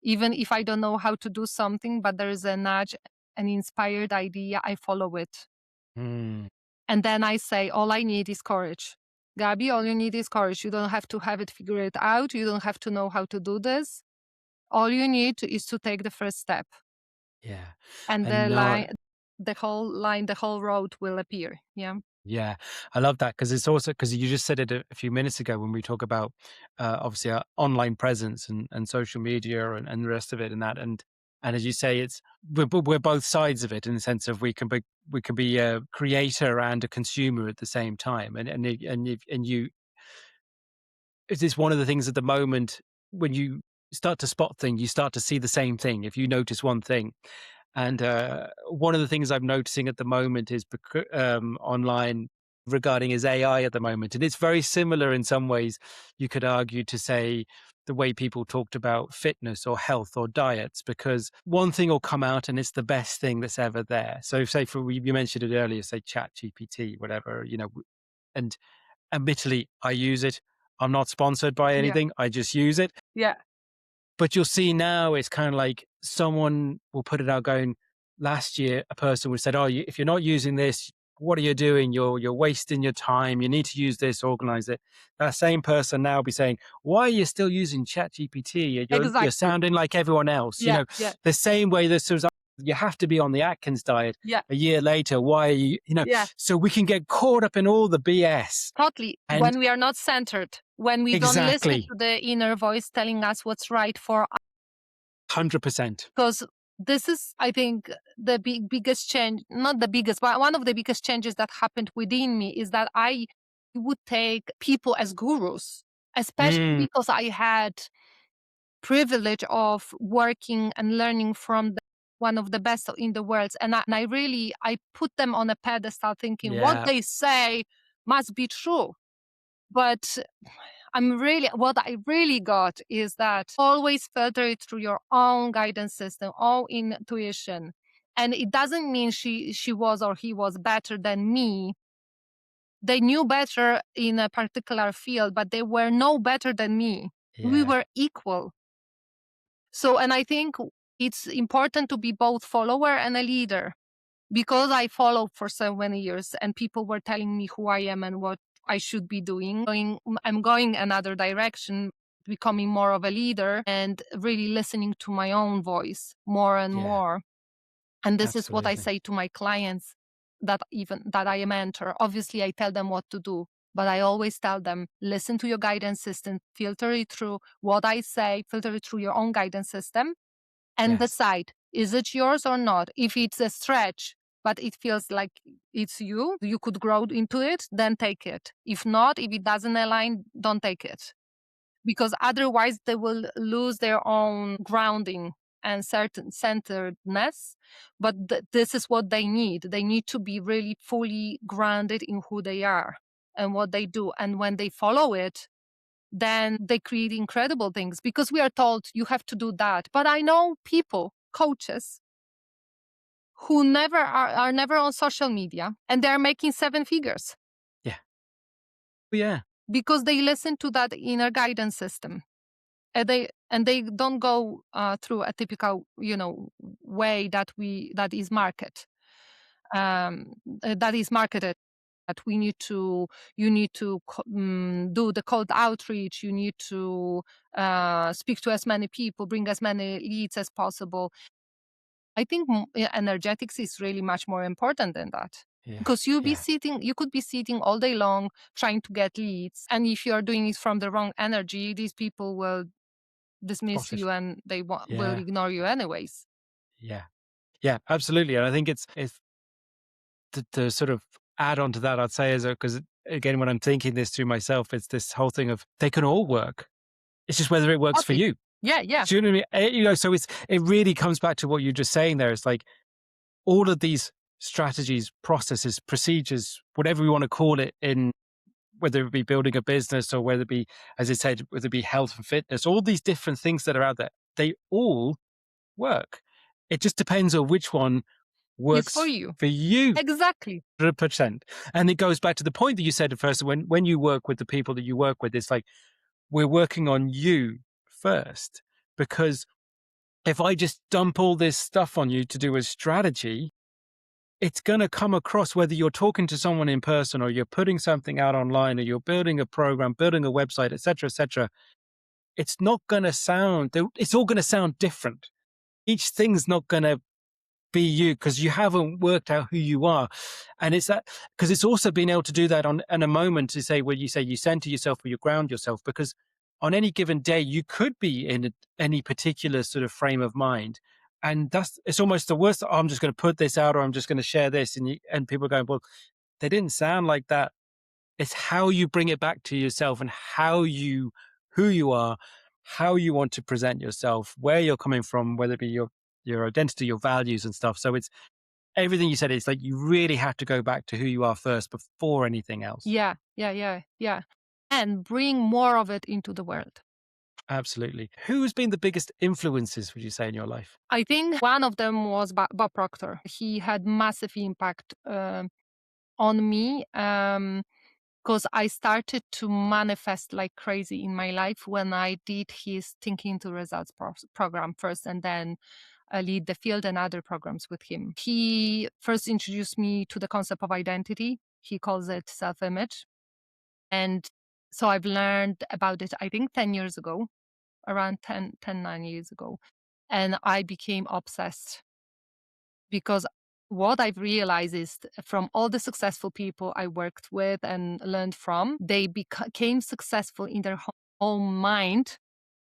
even if I don't know how to do something, but there is a nudge, an inspired idea, I follow it. Mm, And then I say, all I need is courage. Gabi, all you need is courage. You don't have to have it figured out. You don't have to know how to do this. All you need is to take the first step. yeah. And And no, the whole line, the whole road will appear. Yeah. Yeah, I love that, because it's also, because you just said it a few minutes ago when we talk about obviously our online presence and social media and the rest of it and that, and as you say, it's we're both sides of it, in the sense of we can be a creator and a consumer at the same time, and you, it is one of the things at the moment, when you start to spot things, you start to see the same thing if you notice one thing. And one of the things I'm noticing at the moment is online regarding is AI at the moment. And it's very similar in some ways, you could argue, to say the way people talked about fitness or health or diets, because one thing will come out and it's the best thing that's ever there. So say, you mentioned it earlier, say Chat GPT, whatever, and admittedly, I use it. I'm not sponsored by Yeah. anything. I just use it. Yeah. But you'll see now, it's kind of like someone will put it out going, last year, a person would said, oh, if you're not using this, what are you doing? You're wasting your time. You need to use this, organize it. That same person now will be saying, why are you still using ChatGPT? You're Exactly. sounding like everyone else. Yeah. Yeah. The same way that sort of, you have to be on the Atkins diet. Yeah. A year later, why are you, Yeah. so we can get caught up in all the BS. Totally. And when we are not centered, when we don't listen exactly, to the inner voice telling us what's right for us. 100%. Because this is, I think, the biggest change, not the biggest, but one of the biggest changes that happened within me is that I would take people as gurus, especially because I had privilege of working and learning from one of the best in the world. And I put them on a pedestal thinking what they say must be true. But what I really got is that always filter it through your own guidance system, all intuition. And it doesn't mean she was or he was better than me. They knew better in a particular field, but they were no better than me. Yeah. We were equal. So, and I think it's important to be both follower and a leader, because I followed for so many years and people were telling me who I am and what I should be doing. I'm going another direction, becoming more of a leader and really listening to my own voice more and more. And this is what I say to my clients that I mentor. Obviously, I tell them what to do, but I always tell them, listen to your guidance system, filter it through what I say, filter it through your own guidance system, and decide, is it yours or not? If it's a stretch, but it feels like it's you could grow into it, then take it. If not, if it doesn't align, don't take it. Because otherwise they will lose their own grounding and certain centeredness. But this is what they need. They need to be really fully grounded in who they are and what they do. And when they follow it, then they create incredible things, because we are told you have to do that. But I know people, coaches, who never are never on social media and they're making 7 figures. Yeah. Because they listen to that inner guidance system. And they don't go through a typical, way that is marketed. That you need to do the cold outreach. You need to speak to as many people, bring as many leads as possible. I think energetics is really much more important than that. Because you could be sitting all day long trying to get leads, and if you're doing it from the wrong energy, these people will dismiss you and they will ignore you anyways. Yeah, absolutely. And I think it's to sort of add on to that, I'd say, is because again, when I'm thinking this through myself, it's this whole thing of they can all work. It's just whether it works for you. Yeah. Do you know what I mean? So it really comes back to what you're just saying there. It's like all of these strategies, processes, procedures, whatever we want to call it, in whether it be building a business or whether it be, as I said, whether it be health and fitness, all these different things that are out there, they all work. It just depends on which one works for you. Exactly. 100%. And it goes back to the point that you said at first, when you work with the people that you work with, it's like, we're working on you first. Because if I just dump all this stuff on you to do a strategy, it's going to come across, whether you're talking to someone in person or you're putting something out online or you're building a program, building a website, etc. It's not going to sound, it's all going to sound different. Each thing's not going to be you because you haven't worked out who you are. And it's that, because it's also being able to do that on in a moment to say, where you say you center yourself or you ground yourself, because on any given day you could be in any particular sort of frame of mind. And it's almost the worst. Oh, I'm just going to put this out, or I'm just going to share this. And people are going, well, they didn't sound like that. It's how you bring it back to yourself and who you are, how you want to present yourself, where you're coming from, whether it be your identity, your values and stuff. So it's everything you said. It's like you really have to go back to who you are first before anything else. Yeah. And bring more of it into the world. Absolutely. Who's been the biggest influences, would you say, in your life? I think one of them was Bob Proctor. He had massive impact on me because I started to manifest like crazy in my life when I did his Thinking to Results program first, and then lead the field and other programs with him. He first introduced me to the concept of identity. He calls it self-image. And so I've learned about it, I think 10 years ago, around 9 years ago. And I became obsessed because what I've realized is from all the successful people I worked with and learned from, they became successful in their own mind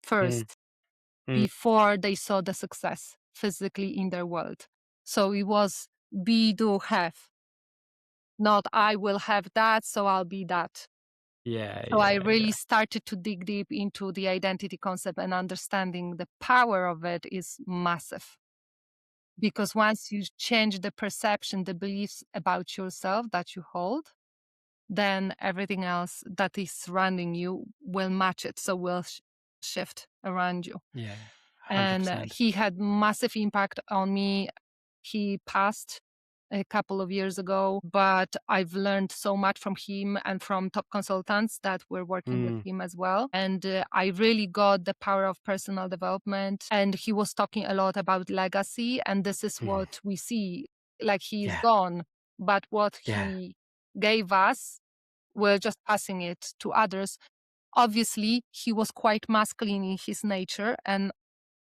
first before they saw the success physically in their world. So it was be, do, have, not I will have that, so I'll be that. So I really started to dig deep into the identity concept, and understanding the power of it is massive. Because once you change the perception, the beliefs about yourself that you hold, then everything else that is surrounding you will match it. So will shift around you. Yeah. 100%. And he had massive impact on me. He passed a couple of years ago, but I've learned so much from him and from top consultants that were working with him as well. And I really got the power of personal development. And he was talking a lot about legacy. And this is what we see. Like he's gone, but what he gave us, we're just passing it to others. Obviously, he was quite masculine in his nature, and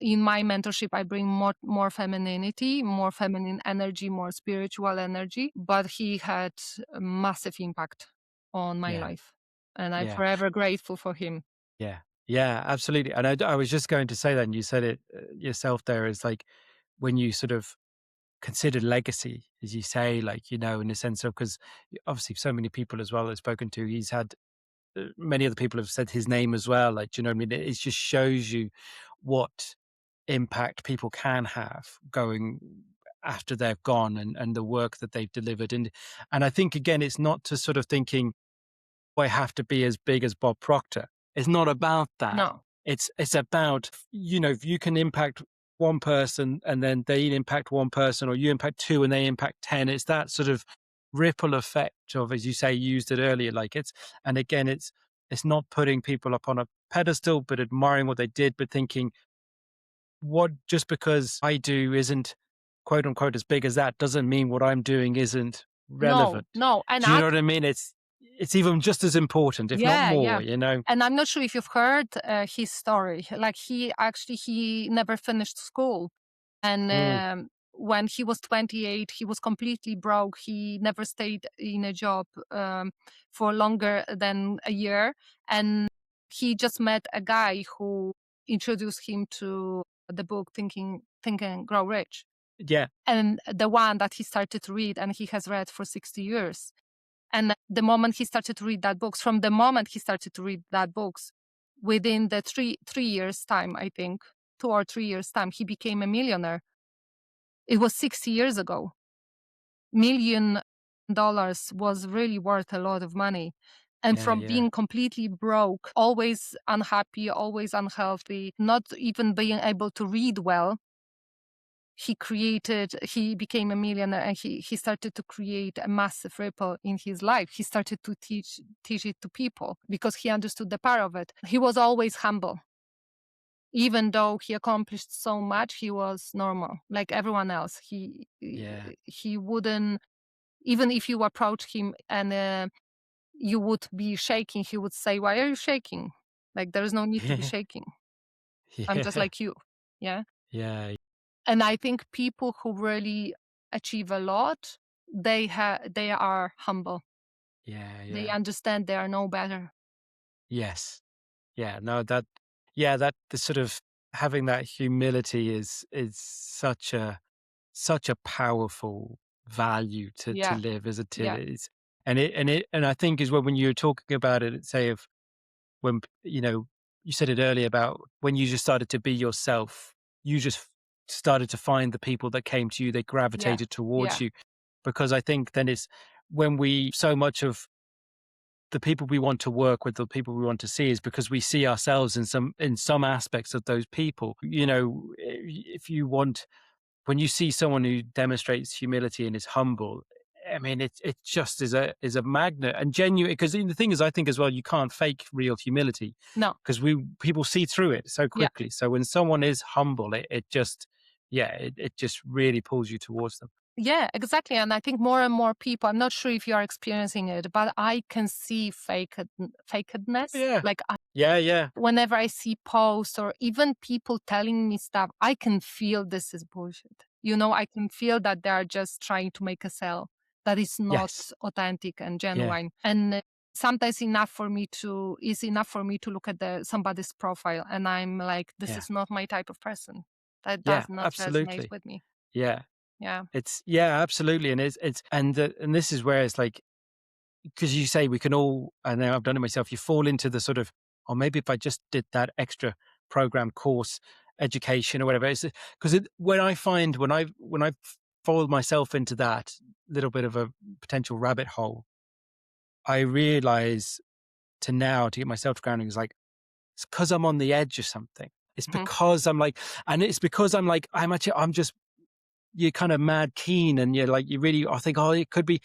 in my mentorship, I bring more femininity, more feminine energy, more spiritual energy. But he had a massive impact on my life, and I'm forever grateful for him. Yeah, absolutely. And I was just going to say that, and you said it yourself there, is like when you sort of consider legacy, as you say, like, in the sense of, because obviously so many people as well I've spoken to, he's had many other people have said his name as well. Like, what I mean? It just shows you what impact people can have going after they've gone, and the work that they've delivered. And I think, again, it's not to sort of thinking, I have to be as big as Bob Proctor. It's not about that. No. It's about, if you can impact one person and then they impact one person, or you impact two and they impact 10, it's that sort of ripple effect of, as you say, you used it earlier, like and again, it's not putting people up on a pedestal, but admiring what they did, but thinking, what, just because I do isn't quote unquote as big as that, doesn't mean what I'm doing isn't relevant. No. And do you know what I mean? It's even just as important, if not more, And I'm not sure if you've heard his story. Like he never finished school. And when he was 28, he was completely broke. He never stayed in a job for longer than a year. And he just met a guy who introduced him to the book Think and Grow Rich. Yeah. And the one that he started to read, and he has read for 60 years. And the moment he started to read that books, from the moment he started to read that books, within the three years time, I think, 2 or 3 years time, he became a millionaire. It was 60 years ago. $1 million was really worth a lot of money. And from being completely broke, always unhappy, always unhealthy, not even being able to read well, he became a millionaire, and he started to create a massive ripple in his life. He started to teach it to people because he understood the power of it. He was always humble. Even though he accomplished so much, he was normal, like everyone else. He wouldn't, even if you approach him and you would be shaking, he would say, "Why are you shaking? Like, there is no need to be shaking. I'm just like you." Yeah. Yeah. And I think people who really achieve a lot, they are humble. Yeah, They yeah. understand they are no better. Yes. Yeah, no, that the sort of having that humility is such a powerful value to Yeah, live, as it yeah, is. And I think is when you're talking about it, say of when, you said it earlier about when you just started to be yourself, you just started to find the people that came to you, they yeah, gravitated towards yeah, you. Because I think then it's when we so much of the people we want to work with, the people we want to see, is because we see ourselves in some aspects of those people. If you want, when you see someone who demonstrates humility and is humble, I mean, it just is a magnet and genuine. Because the thing is, I think as well, you can't fake real humility no, because people see through it so yeah. quickly. So when someone is humble, it just, yeah, it just really pulls you towards them. Yeah, exactly. And I think more and more people, I'm not sure if you are experiencing it, but I can see fakedness. Yeah, Like yeah, yeah, whenever I see posts or even people telling me stuff, I can feel this is bullshit. I can feel that they are just trying to make a sale that is not yes, authentic and yeah, genuine. And sometimes is enough for me to look at somebody's profile and I'm like, this yeah, is not my type of person. That yeah, does not resonate absolutely, with me. yeah. Yeah. It's yeah, absolutely, and and this is where it's like, because you say we can all, and now I've done it myself. You fall into the sort of, or maybe if I just did that extra program course, education or whatever. It's because when I find when I followed myself into that little bit of a potential rabbit hole, I realize to get myself to grounding is like it's because I'm on the edge of something. It's Mhm. because I'm like, and it's because I'm just you're kind of mad keen and you're like, you really, I think, oh, it could be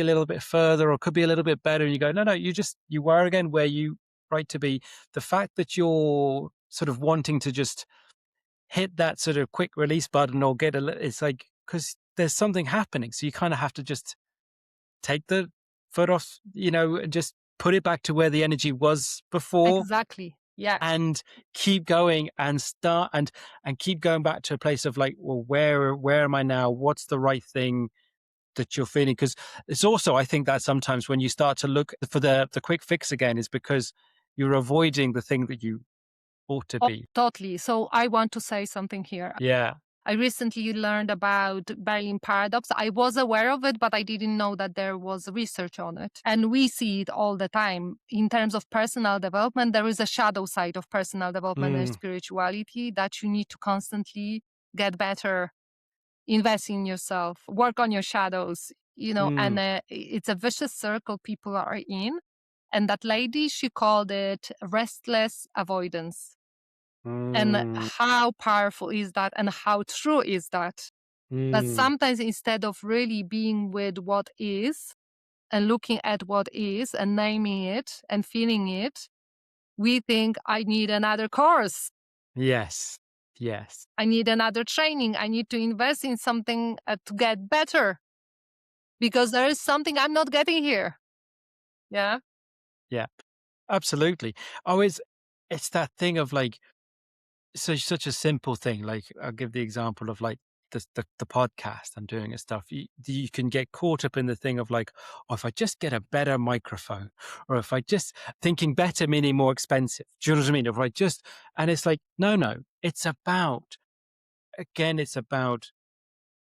a little bit further or could be a little bit better. And you go, no, you are again where you right to be. The fact that you're sort of wanting to just hit that sort of quick release button or it's like, because there's something happening. So you kind of have to just take the foot off, and just put it back to where the energy was before Exactly. Yeah. and keep going and start and keep going back to a place of like, well, where am I now? What's the right thing that you're feeling? Because it's also, I think that sometimes when you start to look for the quick fix again is because you're avoiding the thing that you ought to Oh, be. totally. So I want to say something here. Yeah. I recently learned about Berlin paradox. I was aware of it, but I didn't know that there was research on it. And we see it all the time. In terms of personal development, there is a shadow side of personal development and Mm, spirituality that you need to constantly get better, invest in yourself, work on your shadows, and mm, it's a vicious circle people are in. And that lady, she called it restless avoidance. And mm, how powerful is that and how true is that? That mm. sometimes instead of really being with what is and looking at what is and naming it and feeling it, we think, I need another course. Yes. Yes. I need another training. I need to invest in something to get better because there is something I'm not getting here. Yeah. Yeah. Absolutely. Always, it's that thing of like, so such a simple thing. Like I'll give the example of like the podcast I'm doing and stuff. You can get caught up in the thing of like, oh, if I just get a better microphone, or if I just thinking better meaning more expensive. Do you know what I mean? If I just, and it's like, no, it's about, again, it's about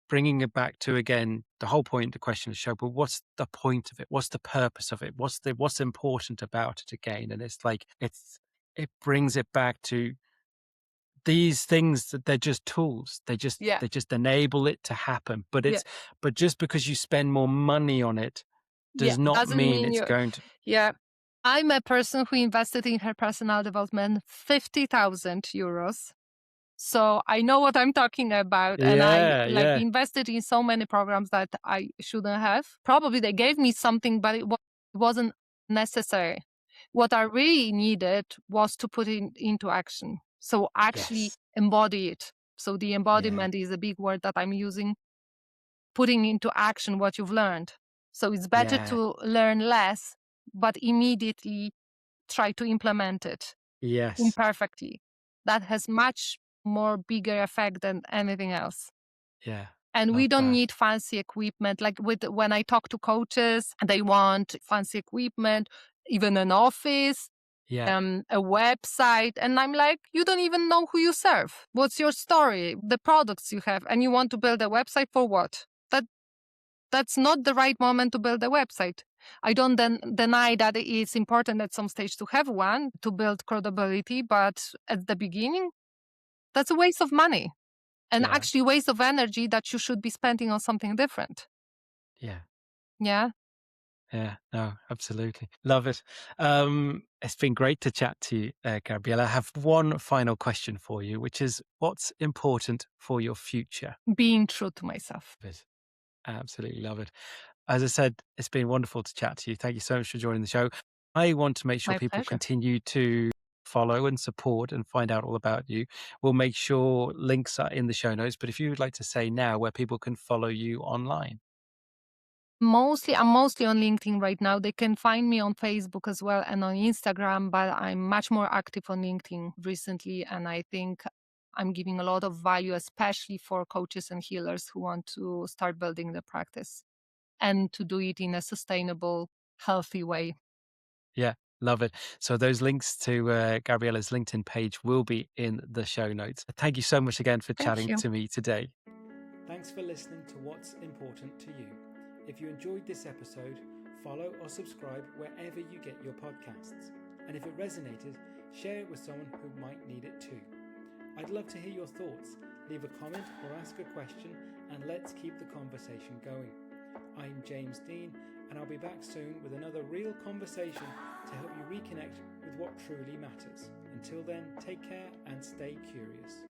bringing it back to, again, the whole point, the question of the show, but what's the point of it? What's the purpose of it? What's important about it again? And it's like, it brings it back to these things that they're just tools. Yeah. They just enable it to happen. Yeah. But just because you spend more money on it Yeah. does not Doesn't mean mean it's you. going to. Yeah. I'm a person who invested in her personal development 50,000 euros. So I know what I'm talking about. And I Yeah, like yeah, invested in so many programs that I shouldn't have. Probably they gave me something, but it wasn't necessary. What I really needed was to put it into action. So actually yes, embody it. So the yeah, embodiment is a big word that I'm using, putting into action what you've learned. So it's better yeah, to learn less, but immediately try to implement it yes, imperfectly. That has much more bigger effect than anything else. Yeah. And we Love don't that. need fancy equipment. Like when I talk to coaches, they want fancy equipment, even an office, Yeah. a website. And I'm like, you don't even know who you serve. What's your story? The products you have. And you want to build a website for what? That's not the right moment to build a website. I don't deny that it's important at some stage to have one to build credibility, but at the beginning, that's a waste of money and Yeah. actually waste of energy that you should be spending on something different. Yeah. Yeah. Yeah, no, absolutely. Love it. It's been great to chat to you, Gabriela. I have one final question for you, which is what's important for your future? Being true to myself. Love it. Absolutely love it. As I said, it's been wonderful to chat to you. Thank you so much for joining the show. I want to make sure My people pleasure. continue to follow and support and find out all about you. We'll make sure links are in the show notes. But if you would like to say now where people can follow you online. I'm mostly on LinkedIn right now. They can find me on Facebook as well and on Instagram, but I'm much more active on LinkedIn recently. And I think I'm giving a lot of value, especially for coaches and healers who want to start building the practice and to do it in a sustainable, healthy way. Yeah, love it. So those links to Gabriela's LinkedIn page will be in the show notes. Thank you so much again for Thank chatting you. to me today. Thanks for listening to What's Important to You. If you enjoyed this episode, follow or subscribe wherever you get your podcasts. And if it resonated, share it with someone who might need it too. I'd love to hear your thoughts. Leave a comment or ask a question, and let's keep the conversation going. I'm James Dean, and I'll be back soon with another real conversation to help you reconnect with what truly matters. Until then, take care and stay curious.